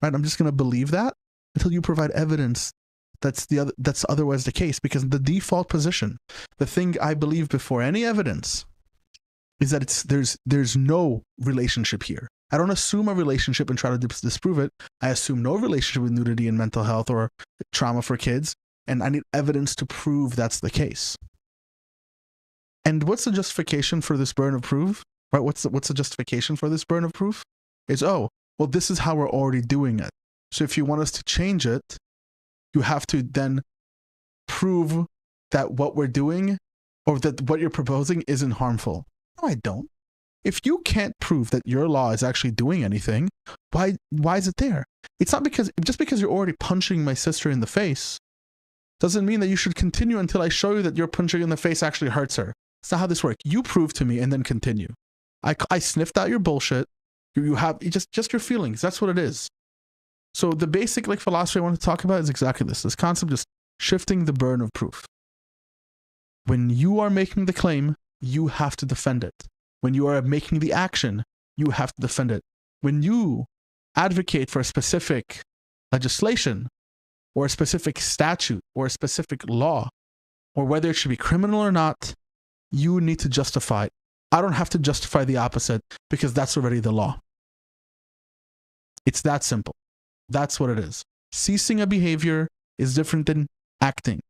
right? I'm just going to believe that until you provide evidence that's otherwise the case, because the default position, the thing I believe before any evidence, is that there's no relationship here. I don't assume a relationship and try to disprove it. I assume no relationship with nudity and mental health or trauma for kids, and I need evidence to prove that's the case. And what's the justification for this burden of proof? Right? What's the justification for this burden of proof? It's, this is how we're already doing it. So if you want us to change it, you have to then prove that what we're doing or that what you're proposing isn't harmful. No, I don't. If you can't prove that your law is actually doing anything, why is it there? It's not just because you're already punching my sister in the face doesn't mean that you should continue until I show you that your punching in the face actually hurts her. It's not how this works. You prove to me and then continue. I sniffed out your bullshit. You have just your feelings. That's what it is. So the basic philosophy I want to talk about is exactly this concept, just shifting the burden of proof. When you are making the claim, you have to defend it. When you are making the action, you have to defend it. When you advocate for a specific legislation or a specific statute or a specific law, or whether it should be criminal or not, you need to justify it. I don't have to justify the opposite because that's already the law. It's that simple. That's what it is. Ceasing a behavior is different than acting.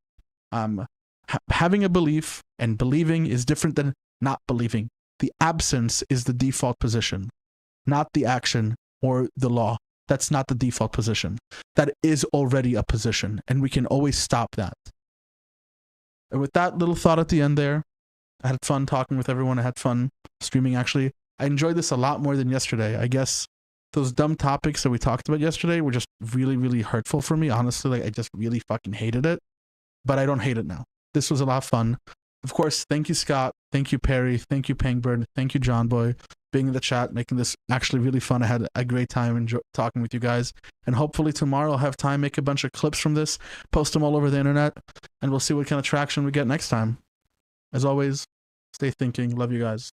Having a belief and believing is different than not believing. The absence is the default position, not the action or the law. That's not the default position. That is already a position, and we can always stop that. And with that little thought at the end there, I had fun talking with everyone. I had fun streaming, actually. I enjoyed this a lot more than yesterday. I guess those dumb topics that we talked about yesterday were just really, really hurtful for me. Honestly, I just really fucking hated it. But I don't hate it now. This was a lot of fun. Of course, thank you, Scott. Thank you, Perry. Thank you, Pangburn. Thank you, John Boy, being in the chat, making this actually really fun. I had a great time talking with you guys. And hopefully tomorrow I'll have time, make a bunch of clips from this, post them all over the internet, and we'll see what kind of traction we get next time. As always, stay thinking. Love you guys.